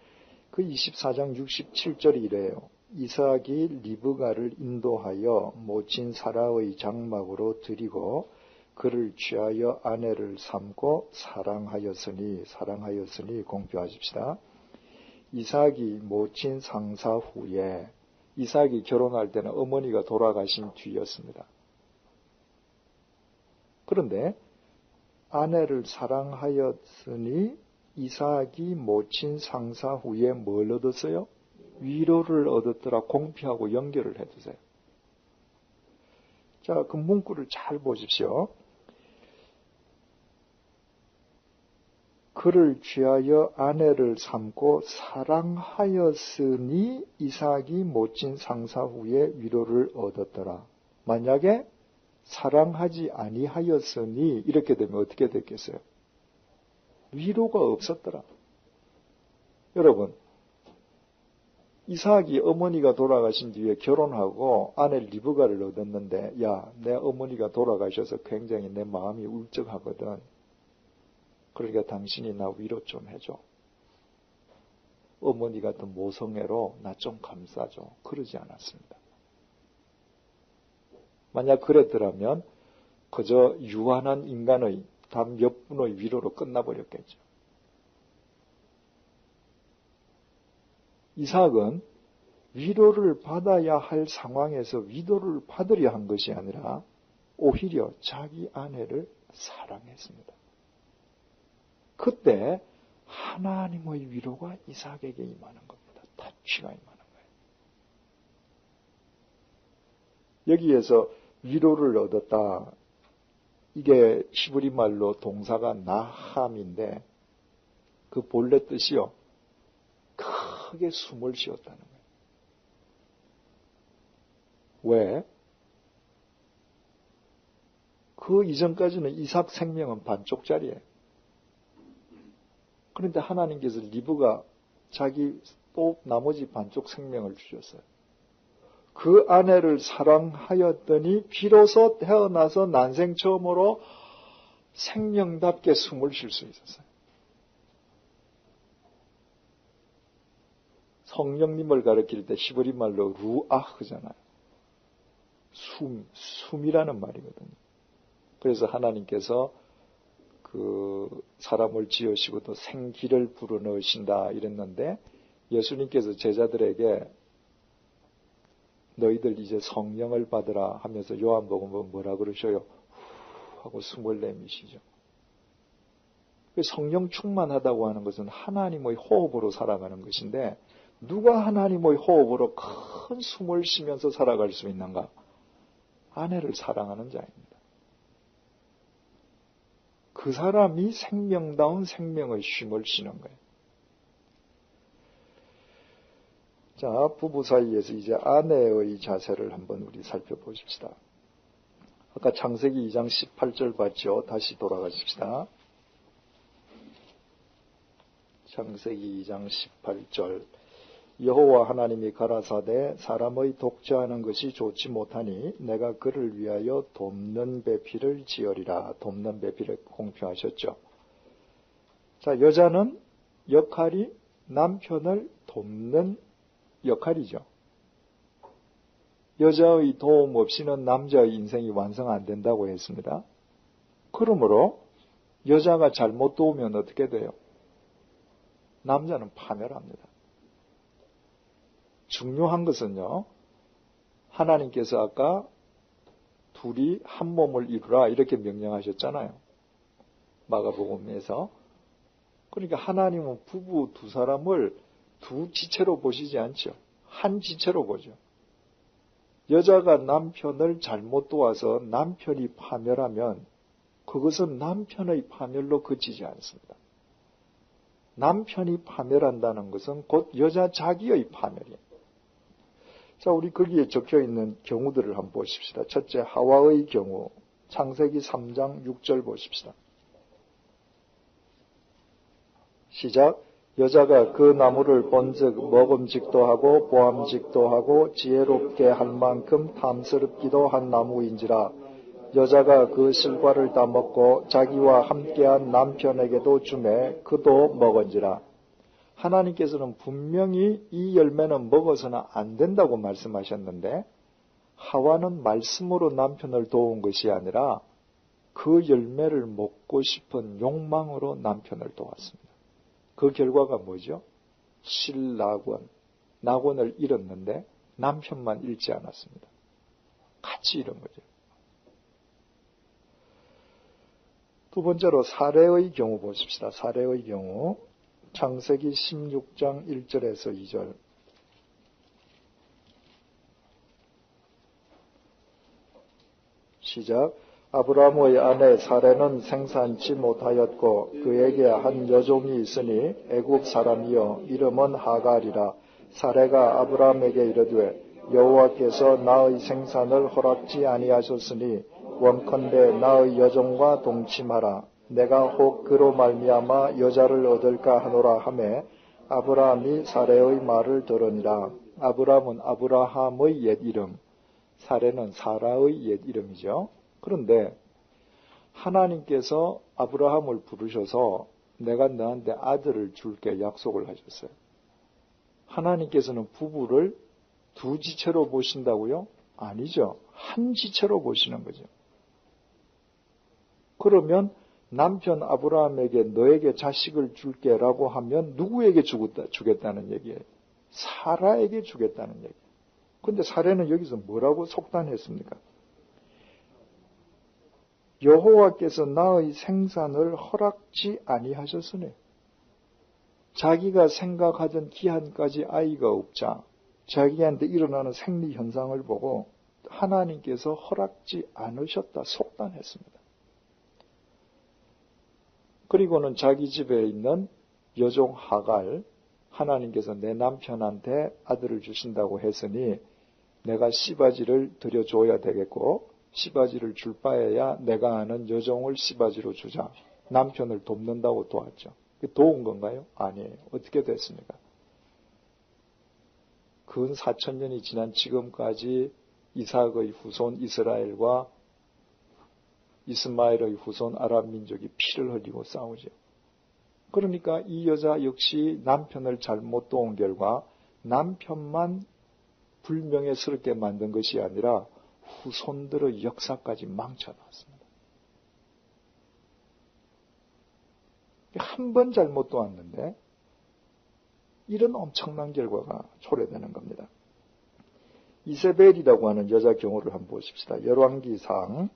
그 24장 67절이 이래요. 이삭이 리브가를 인도하여 모친 사라의 장막으로 들이고 그를 취하여 아내를 삼고 사랑하였으니 공표하십시다. 이삭이 모친 상사 후에 이삭이 결혼할 때는 어머니가 돌아가신 뒤였습니다. 그런데 아내를 사랑하였으니 이삭이 모친 상사 후에 뭘 얻었어요? 위로를 얻었더라. 공표하고 연결을 해두세요. 자, 그 문구를 잘 보십시오. 그를 취하여 아내를 삼고 사랑하였으니 이삭이 모친 상사 후에 위로를 얻었더라. 만약에 사랑하지 아니하였으니 이렇게 되면 어떻게 됐겠어요? 위로가 없었더라. 여러분, 이삭이 어머니가 돌아가신 뒤에 결혼하고 아내 리브가를 얻었는데 야, 내 어머니가 돌아가셔서 굉장히 내 마음이 울적하거든. 그러니까 당신이 나 위로 좀 해줘. 어머니 같은 모성애로 나 좀 감싸줘. 그러지 않았습니다. 만약 그랬더라면 그저 유한한 인간의 단 몇 분의 위로로 끝나버렸겠죠. 이삭은 위로를 받아야 할 상황에서 위로를 받으려 한 것이 아니라 오히려 자기 아내를 사랑했습니다. 그때 하나님의 위로가 이삭에게 임하는 겁니다. 터치가 임하는 거예요. 여기에서 위로를 얻었다. 이게 히브리 말로 동사가 나함인데 그 본래 뜻이요. 크게 숨을 쉬었다는 거예요. 왜? 그 이전까지는 이삭 생명은 반쪽짜리예요. 그런데 하나님께서 리브가 자기 또 나머지 반쪽 생명을 주셨어요. 그 아내를 사랑하였더니 비로소 태어나서 난생 처음으로 생명답게 숨을 쉴 수 있었어요. 성령님을 가리킬 때 히브리 말로 루아흐잖아요. 숨이라는 말이거든요. 그래서 하나님께서 그 사람을 지으시고 또 생기를 불어넣으신다 이랬는데 예수님께서 제자들에게 너희들 이제 성령을 받으라 하면서 요한복음은 뭐라 그러셔요? 후 하고 숨을 내미시죠. 성령 충만하다고 하는 것은 하나님의 호흡으로 살아가는 것인데 누가 하나님의 호흡으로 큰 숨을 쉬면서 살아갈 수 있는가? 아내를 사랑하는 자입니다. 그 사람이 생명다운 생명의 쉼을 쉬는 거예요. 자, 부부 사이에서 이제 아내의 자세를 한번 우리 살펴보십시다. 아까 창세기 2장 18절 봤죠? 다시 돌아가십시다. 창세기 2장 18절 여호와 하나님이 가라사대 사람의 독자하는 것이 좋지 못하니 내가 그를 위하여 돕는 배필을 지으리라. 돕는 배필을 공표하셨죠. 자, 여자는 역할이 남편을 돕는 역할이죠. 여자의 도움 없이는 남자의 인생이 완성 안 된다고 했습니다. 그러므로 여자가 잘못 도우면 어떻게 돼요? 남자는 파멸합니다. 중요한 것은요, 하나님께서 아까 둘이 한 몸을 이루라 이렇게 명령하셨잖아요. 마가복음에서. 그러니까 하나님은 부부 두 사람을 두 지체로 보시지 않죠. 한 지체로 보죠. 여자가 남편을 잘못 도와서 남편이 파멸하면 그것은 남편의 파멸로 그치지 않습니다. 남편이 파멸한다는 것은 곧 여자 자기의 파멸이에요. 자, 우리 거기에 적혀있는 경우들을 한번 보십시다. 첫째, 하와의 경우. 창세기 3장 6절 보십시다. 시작. 여자가 그 나무를 본즉 먹음직도 하고 보암직도 하고 지혜롭게 할 만큼 탐스럽기도 한 나무인지라. 여자가 그 실과를 따먹고 자기와 함께한 남편에게도 주매 그도 먹은지라. 하나님께서는 분명히 이 열매는 먹어서는 안 된다고 말씀하셨는데 하와는 말씀으로 남편을 도운 것이 아니라 그 열매를 먹고 싶은 욕망으로 남편을 도왔습니다. 그 결과가 뭐죠? 실낙원, 낙원을 잃었는데 남편만 잃지 않았습니다. 같이 잃은 거죠. 두 번째로 사례의 경우 보십시다. 사례의 경우. 창세기 16장 1절에서 2절. 시작. 아브라함의 아내 사레는 생산치 못하였고 그에게 한 여종이 있으니 애굽 사람이요 이름은 하갈이라. 사레가 아브라함에게 이르되 여호와께서 나의 생산을 허락지 아니하셨으니 원컨대 나의 여종과 동침하라. 내가 혹 그로 말미암아 여자를 얻을까 하노라 하매 아브라함이 사레의 말을 들으니라. 아브라함은 아브라함의 옛 이름, 사레는 사라의 옛 이름이죠. 그런데 하나님께서 아브라함을 부르셔서 내가 너한테 아들을 줄게 약속을 하셨어요. 하나님께서는 부부를 두 지체로 보신다고요? 아니죠. 한 지체로 보시는 거죠. 그러면 남편 아브라함에게 너에게 자식을 줄게라고 하면 누구에게 주겠다는 얘기예요? 사라에게 주겠다는 얘기예요. 근데 사례는 여기서 뭐라고 속단했습니까? 여호와께서 나의 생산을 허락지 아니하셨으니 자기가 생각하던 기한까지 아이가 없자 자기한테 일어나는 생리 현상을 보고 하나님께서 허락지 않으셨다 속단했습니다. 그리고는 자기 집에 있는 여종 하갈, 하나님께서 내 남편한테 아들을 주신다고 했으니 내가 씨바지를 드려줘야 되겠고 씨바지를 줄 바에야 내가 아는 여종을 씨바지로 주자. 남편을 돕는다고 도왔죠. 도운 건가요? 아니에요. 어떻게 됐습니까? 근 4,000년이 지난 지금까지 이삭의 후손 이스라엘과 이스마엘의 후손 아랍 민족이 피를 흘리고 싸우죠. 그러니까 이 여자 역시 남편을 잘못 도운 결과 남편만 불명예스럽게 만든 것이 아니라 후손들의 역사까지 망쳐놨습니다. 한 번 잘못 도왔는데 이런 엄청난 결과가 초래되는 겁니다. 이세벨이라고 하는 여자 경우를 한번 보십시다. 열왕기상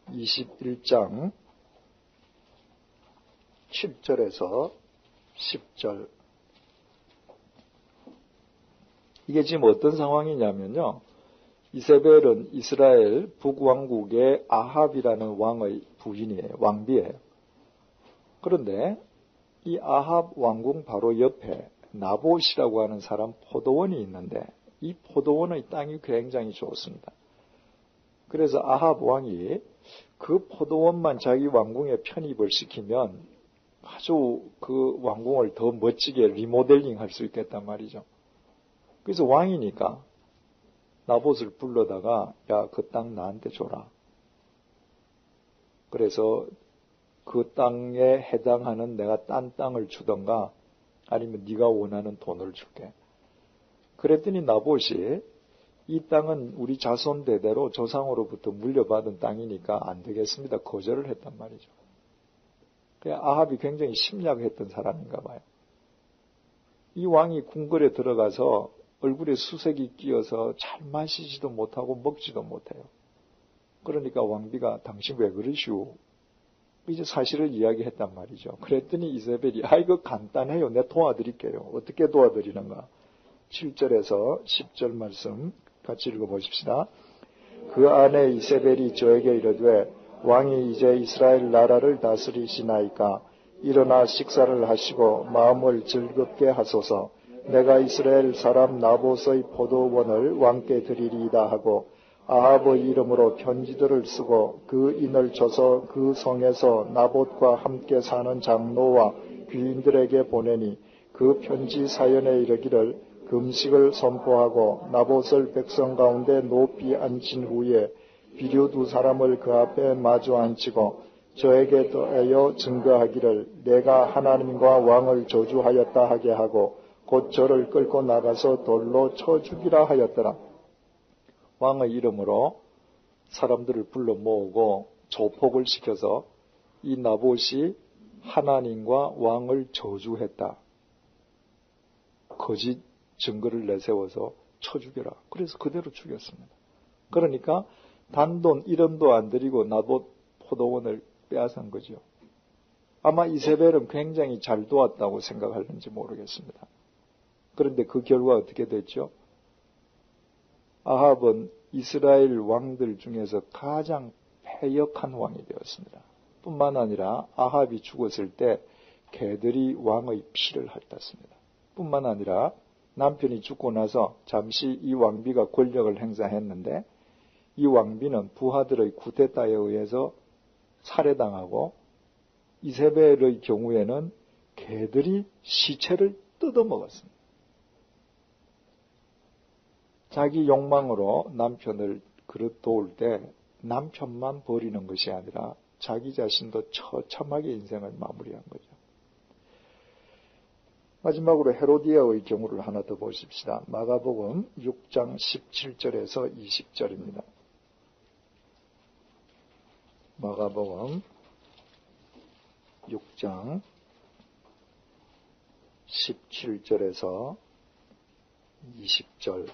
21장 7절에서 10절. 이게 지금 어떤 상황이냐면요. 이세벨은 이스라엘 북왕국의 아합이라는 왕의 부인이에요. 왕비예요. 그런데 이 아합 왕궁 바로 옆에 나봇이라고 하는 사람 포도원이 있는데 이 포도원의 땅이 굉장히 좋습니다. 그래서 아합 왕이 그 포도원만 자기 왕궁에 편입을 시키면 아주 그 왕궁을 더 멋지게 리모델링 할 수 있겠단 말이죠. 그래서 왕이니까 나봇을 불러다가 야, 그 땅 나한테 줘라. 그래서 그 땅에 해당하는 내가 딴 땅을 주던가 아니면 네가 원하는 돈을 줄게. 그랬더니 나봇이 이 땅은 우리 자손 대대로 조상으로부터 물려받은 땅이니까 안 되겠습니다. 거절을 했단 말이죠. 아합이 굉장히 심약했던 사람인가 봐요. 이 왕이 궁궐에 들어가서 얼굴에 수색이 끼어서 잘 마시지도 못하고 먹지도 못해요. 그러니까 왕비가 당신 왜 그러시오? 이제 사실을 이야기했단 말이죠. 그랬더니 이세벨이 이거 간단해요. 내가 도와드릴게요. 어떻게 도와드리는가? 7절에서 10절 말씀 같이 읽어보십시다. 그 아내 이세벨이 저에게 이르되 왕이 이제 이스라엘 나라를 다스리시나이까 일어나 식사를 하시고 마음을 즐겁게 하소서. 내가 이스라엘 사람 나봇의 포도원을 왕께 드리리이다 하고 아합의 이름으로 편지들을 쓰고 그 인을 줘서 그 성에서 나봇과 함께 사는 장로와 귀인들에게 보내니 그 편지 사연에 이르기를 금식을 선포하고 나봇을 백성 가운데 높이 앉힌 후에 비류 두 사람을 그 앞에 마주 앉히고 저에게 더하여 증거하기를 내가 하나님과 왕을 저주하였다 하게 하고 곧 저를 끌고 나가서 돌로 쳐 죽이라 하였더라. 왕의 이름으로 사람들을 불러 모으고 조폭을 시켜서 이 나봇이 하나님과 왕을 저주했다. 거짓 증거를 내세워서 쳐 죽여라. 그래서 그대로 죽였습니다. 그러니까 단돈 1원도 안 들이고 나봇 포도원을 빼앗은 거죠. 아마 이세벨은 굉장히 잘 도왔다고 생각하는지 모르겠습니다. 그런데 그 결과 어떻게 됐죠? 아합은 이스라엘 왕들 중에서 가장 패역한 왕이 되었습니다. 뿐만 아니라 아합이 죽었을 때 개들이 왕의 피를 핥았습니다. 뿐만 아니라 남편이 죽고 나서 잠시 이 왕비가 권력을 행사했는데 이 왕비는 부하들의 쿠데타에 의해서 살해당하고 이세벨의 경우에는 개들이 시체를 뜯어먹었습니다. 자기 욕망으로 남편을 그릇 도울 때 남편만 버리는 것이 아니라 자기 자신도 처참하게 인생을 마무리한 거죠. 마지막으로 헤로디아의 경우를 하나 더 보십시다. 마가복음 6장 17절에서 20절입니다. 마가복음 6장 17절에서 20절.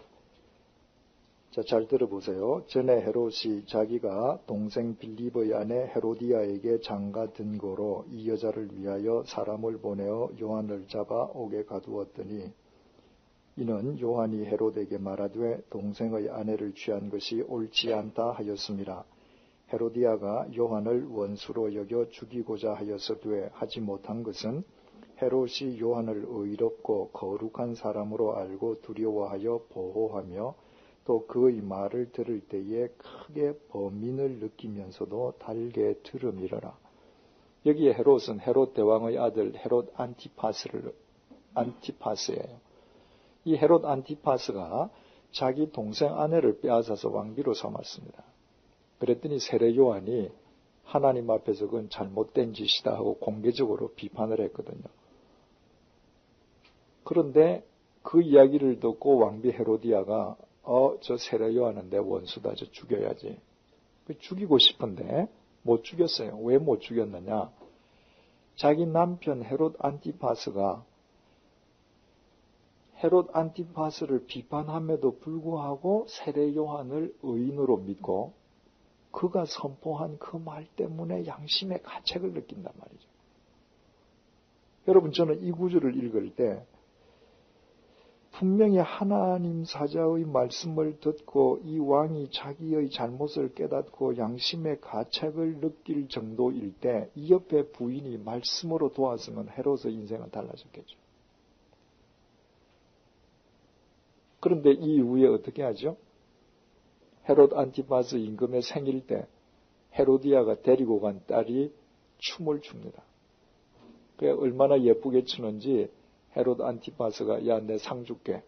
자, 잘 들어보세요. 전에 헤롯이 자기가 동생 빌립의 아내 헤로디아에게 장가 든 거로 이 여자를 위하여 사람을 보내어 요한을 잡아 옥에 가두었더니 이는 요한이 헤롯에게 말하되 동생의 아내를 취한 것이 옳지 않다 하였습니다. 헤로디아가 요한을 원수로 여겨 죽이고자 하였어되 하지 못한 것은 헤롯이 요한을 의롭고 거룩한 사람으로 알고 두려워하여 보호하며 또 그의 말을 들을 때에 크게 범민을 느끼면서도 달게 들음이러라. 여기에 헤롯은 헤롯 대왕의 아들 헤롯 안티파스예요. 이 헤롯 안티파스가 자기 동생 아내를 빼앗아서 왕비로 삼았습니다. 그랬더니 세례 요한이 하나님 앞에서 그건 잘못된 짓이다 하고 공개적으로 비판을 했거든요. 그런데 그 이야기를 듣고 왕비 헤로디아가 저 세례 요한은 내 원수다. 저 죽여야지. 죽이고 싶은데 못 죽였어요. 왜 못 죽였느냐? 자기 남편 헤롯 안티파스가 헤롯 안티파스를 비판함에도 불구하고 세례 요한을 의인으로 믿고 그가 선포한 그 말 때문에 양심의 가책을 느낀단 말이죠. 여러분, 저는 이 구절을 읽을 때 분명히 하나님 사자의 말씀을 듣고 이 왕이 자기의 잘못을 깨닫고 양심의 가책을 느낄 정도일 때 이 옆에 부인이 말씀으로 도왔으면 헤롯의 인생은 달라졌겠죠. 그런데 이 이후에 어떻게 하죠? 헤롯 안티파스 임금의 생일 때 헤로디아가 데리고 간 딸이 춤을 춥니다. 그게 얼마나 예쁘게 추는지 헤롯 안티파스가 야, 내 상 줄게.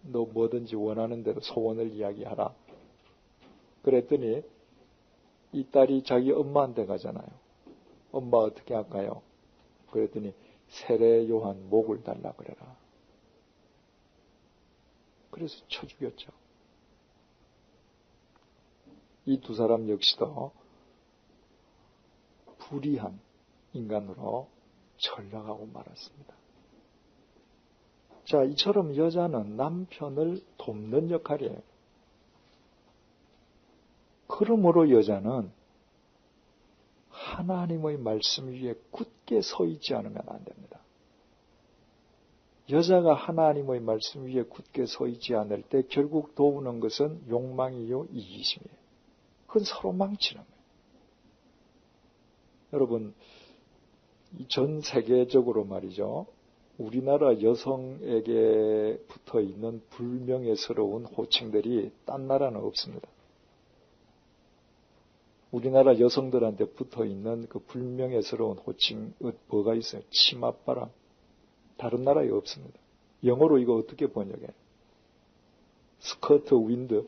너 뭐든지 원하는 대로 소원을 이야기하라. 그랬더니 이 딸이 자기 엄마한테 가잖아요. 엄마 어떻게 할까요? 그랬더니 세례 요한 목을 달라 그래라. 그래서 쳐 죽였죠. 이 두 사람 역시도 불의한 인간으로 전락하고 말았습니다. 자, 이처럼 여자는 남편을 돕는 역할이에요. 그러므로 여자는 하나님의 말씀 위에 굳게 서 있지 않으면 안 됩니다. 여자가 하나님의 말씀 위에 굳게 서 있지 않을 때 결국 도우는 것은 욕망이요 이기심이에요. 그건 서로 망치는 거예요. 여러분, 전 세계적으로 말이죠. 우리나라 여성에게 붙어있는 불명예스러운 호칭들이 딴 나라는 없습니다. 우리나라 여성들한테 붙어있는 그 불명예스러운 호칭 뭐가 있어요? 치맛바람. 다른 나라에 없습니다. 영어로 이거 어떻게 번역해? 스커트 윈드.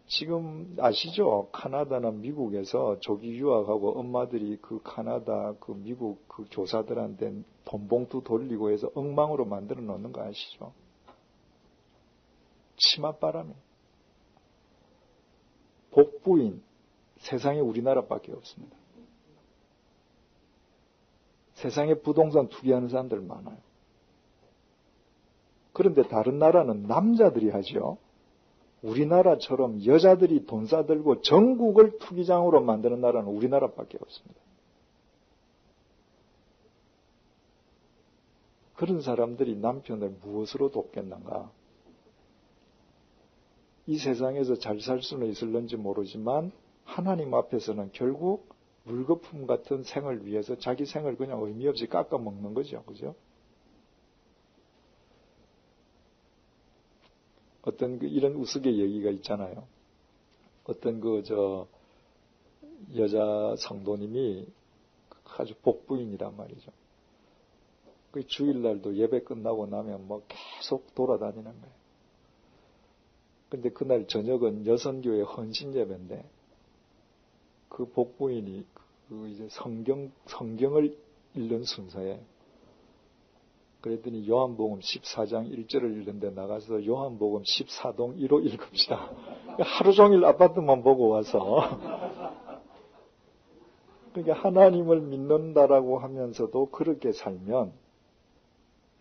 지금 아시죠? 카나다나 미국에서 조기 유학하고 엄마들이 그 카나다, 그 미국 그 교사들한테 돈봉투 돌리고 해서 엉망으로 만들어 놓는 거 아시죠? 치맛바람이. 복부인 세상에 우리나라밖에 없습니다. 세상에 부동산 투기하는 사람들 많아요. 그런데 다른 나라는 남자들이 하죠. 우리나라처럼 여자들이 돈 싸들고 전국을 투기장으로 만드는 나라는 우리나라밖에 없습니다. 그런 사람들이 남편을 무엇으로 돕겠는가? 이 세상에서 잘 살 수는 있을런지 모르지만 하나님 앞에서는 결국 물거품 같은 생을 위해서 자기 생을 그냥 의미 없이 깎아먹는 거죠. 그죠? 어떤 이런 우스개 얘기가 있잖아요. 어떤 여자 성도님이 아주 복부인이란 말이죠. 그 주일날도 예배 끝나고 나면 뭐 계속 돌아다니는 거예요. 근데 그날 저녁은 여선교회 헌신 예배인데 그 복부인이 이제 성경을 읽는 순서에 그랬더니 요한복음 14장 1절을 읽는데 나가서 요한복음 14동 1호 읽읍시다. 하루 종일 아파트만 보고 와서 그러니까 하나님을 믿는다라고 하면서도 그렇게 살면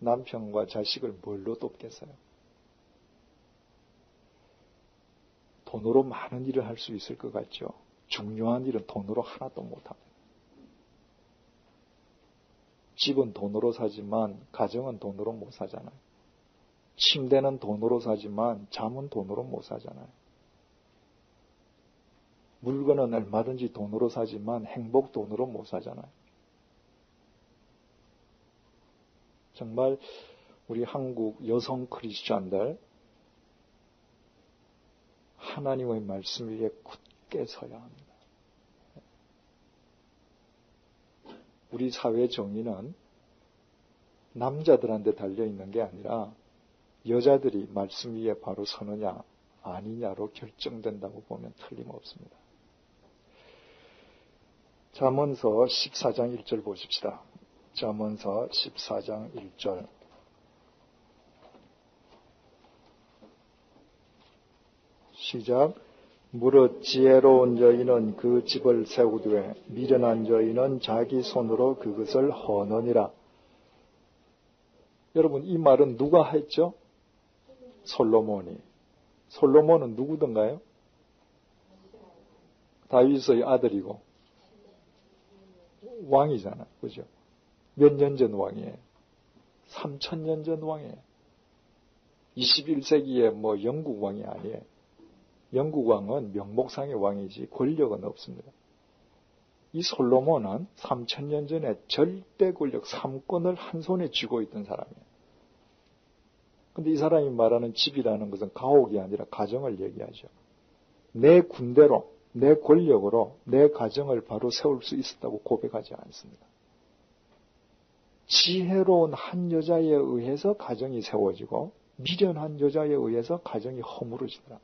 남편과 자식을 뭘로 돕겠어요? 돈으로 많은 일을 할 수 있을 것 같죠. 중요한 일은 돈으로 하나도 못합니다. 집은 돈으로 사지만 가정은 돈으로 못 사잖아요. 침대는 돈으로 사지만 잠은 돈으로 못 사잖아요. 물건은 얼마든지 돈으로 사지만 행복 돈으로 못 사잖아요. 정말 우리 한국 여성 크리스찬들 하나님의 말씀 위에 굳게 서야 합니다. 우리 사회 정의는 남자들한테 달려있는 게 아니라 여자들이 말씀 위에 바로 서느냐 아니냐로 결정된다고 보면 틀림없습니다. 잠언서 14장 1절 보십시다. 잠언서 14장 1절. 시작. 무릇 지혜로운 여인은 그 집을 세우되 미련한 여인은 자기 손으로 그것을 허느니라. 여러분, 이 말은 누가 했죠? 솔로몬이. 솔로몬은 누구던가요? 다윗의 아들이고 왕이잖아요. 그죠? 몇 년 전 왕이에요? 3000년 전 왕이에요. 21세기에 영국 왕이 아니에요. 영국 왕은 명목상의 왕이지 권력은 없습니다. 이 솔로몬은 3000년 전에 절대 권력 3권을 한 손에 쥐고 있던 사람이에요. 근데 이 사람이 말하는 집이라는 것은 가옥이 아니라 가정을 얘기하죠. 내 군대로, 내 권력으로 내 가정을 바로 세울 수 있었다고 고백하지 않습니다. 지혜로운 한 여자에 의해서 가정이 세워지고 미련한 여자에 의해서 가정이 허물어지더라.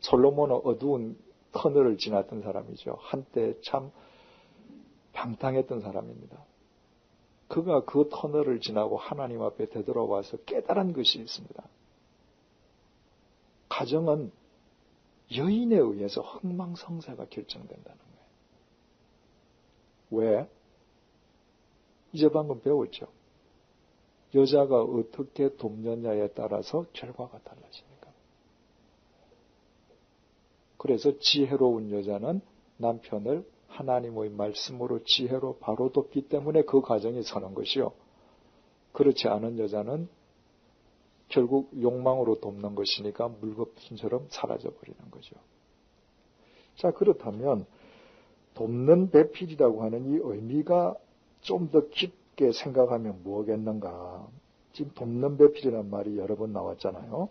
솔로몬은 어두운 터널을 지났던 사람이죠. 한때 참 방탕했던 사람입니다. 그가 그 터널을 지나고 하나님 앞에 되돌아와서 깨달은 것이 있습니다. 가정은 여인에 의해서 흥망성쇠가 결정된다는 거예요. 왜? 이제 방금 배웠죠. 여자가 어떻게 돕느냐에 따라서 결과가 달라집니다. 그래서 지혜로운 여자는 남편을 하나님의 말씀으로 지혜로 바로 돕기 때문에 그 가정이 서는 것이요. 그렇지 않은 여자는 결국 욕망으로 돕는 것이니까 물거품처럼 사라져버리는 거죠. 자, 그렇다면 돕는 배필이라고 하는 이 의미가 좀 더 깊게 생각하면 뭐겠는가. 지금 돕는 배필이라는 말이 여러 번 나왔잖아요.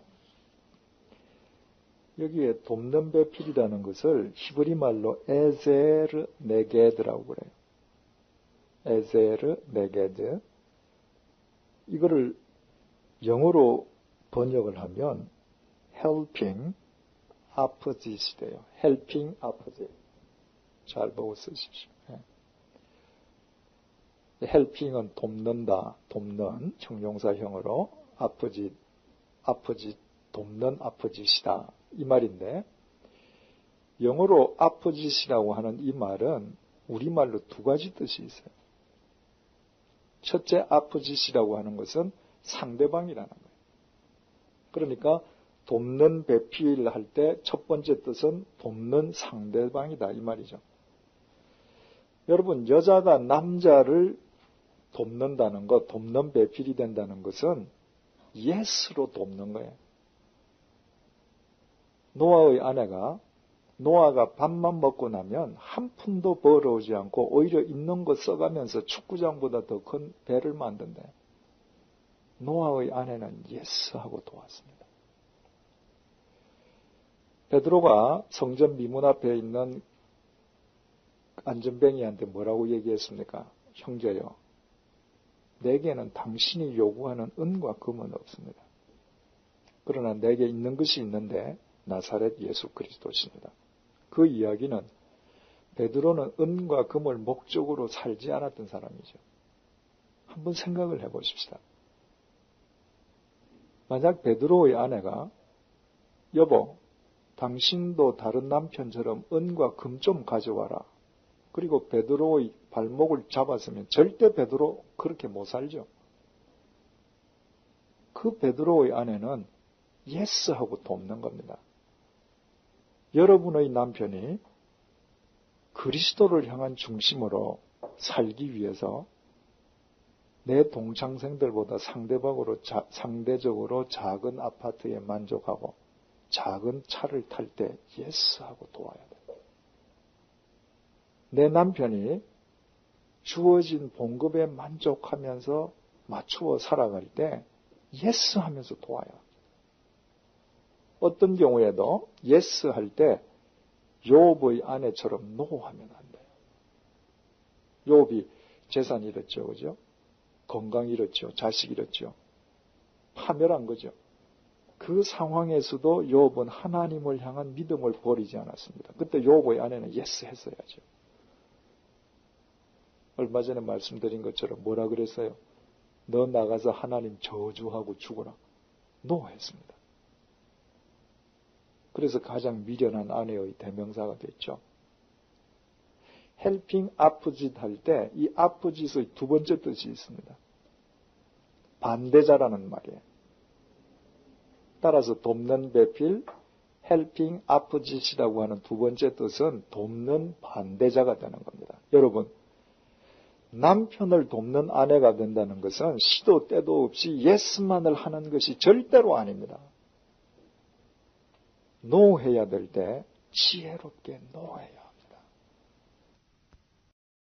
여기에 돕는 배필이라는 것을 히브리 말로 에제르 네게드라고 그래요. 에제르 네게드. 이거를 영어로 번역을 하면 helping opposite 돼요. helping opposite. 잘 보고 쓰십시오. helping은 돕는다, 돕는 형용사형으로 opposite 돕는 opposite이다. 이 말인데 영어로 opposite이라고 하는 이 말은 우리말로 두 가지 뜻이 있어요. 첫째 opposite이라고 하는 것은 상대방이라는 거예요. 그러니까 돕는 배필할 때 첫 번째 뜻은 돕는 상대방이다 이 말이죠. 여러분, 여자가 남자를 돕는다는 것, 돕는 배필이 된다는 것은 예스로 돕는 거예요. 노아의 아내가 노아가 밥만 먹고 나면 한 푼도 벌어오지 않고 오히려 있는 거 써가면서 축구장보다 더 큰 배를 만든대. 노아의 아내는 예스하고 도왔습니다. 베드로가 성전 미문 앞에 있는 안전뱅이한테 뭐라고 얘기했습니까? 형제여, 내게는 당신이 요구하는 은과 금은 없습니다. 그러나 내게 있는 것이 있는데 나사렛 예수 그리스도십니다. 그 이야기는 베드로는 은과 금을 목적으로 살지 않았던 사람이죠. 한번 생각을 해보십시다. 만약 베드로의 아내가 여보, 당신도 다른 남편처럼 은과 금 좀 가져와라. 그리고 베드로의 발목을 잡았으면 절대 베드로 그렇게 못 살죠. 그 베드로의 아내는 예스하고 돕는 겁니다. 여러분의 남편이 그리스도를 향한 중심으로 살기 위해서 내 동창생들보다 상대적으로 작은 아파트에 만족하고 작은 차를 탈 때 예스하고 도와야 돼요. 내 남편이 주어진 봉급에 만족하면서 맞추어 살아갈 때 예스 하면서 도와요. 어떤 경우에도 예스 할 때 욥의 아내처럼 노 하면 안 돼요. 욥이 재산 잃었죠, 그죠? 건강 잃었죠, 자식 잃었죠. 파멸한 거죠. 그 상황에서도 욥은 하나님을 향한 믿음을 버리지 않았습니다. 그때 욥의 아내는 예스 했어야죠. 얼마 전에 말씀드린 것처럼 뭐라 그랬어요? 너 나가서 하나님 저주하고 죽어라. 노 했습니다. 그래서 가장 미련한 아내의 대명사가 됐죠. 헬핑 아프짓 할 때 이 아프짓의 두 번째 뜻이 있습니다. 반대자라는 말이에요. 따라서 돕는 배필, 헬핑 아프짓이라고 하는 두 번째 뜻은 돕는 반대자가 되는 겁니다. 여러분, 남편을 돕는 아내가 된다는 것은 시도 때도 없이 예스만을 하는 것이 절대로 아닙니다. 노해야 될 때 지혜롭게 노해야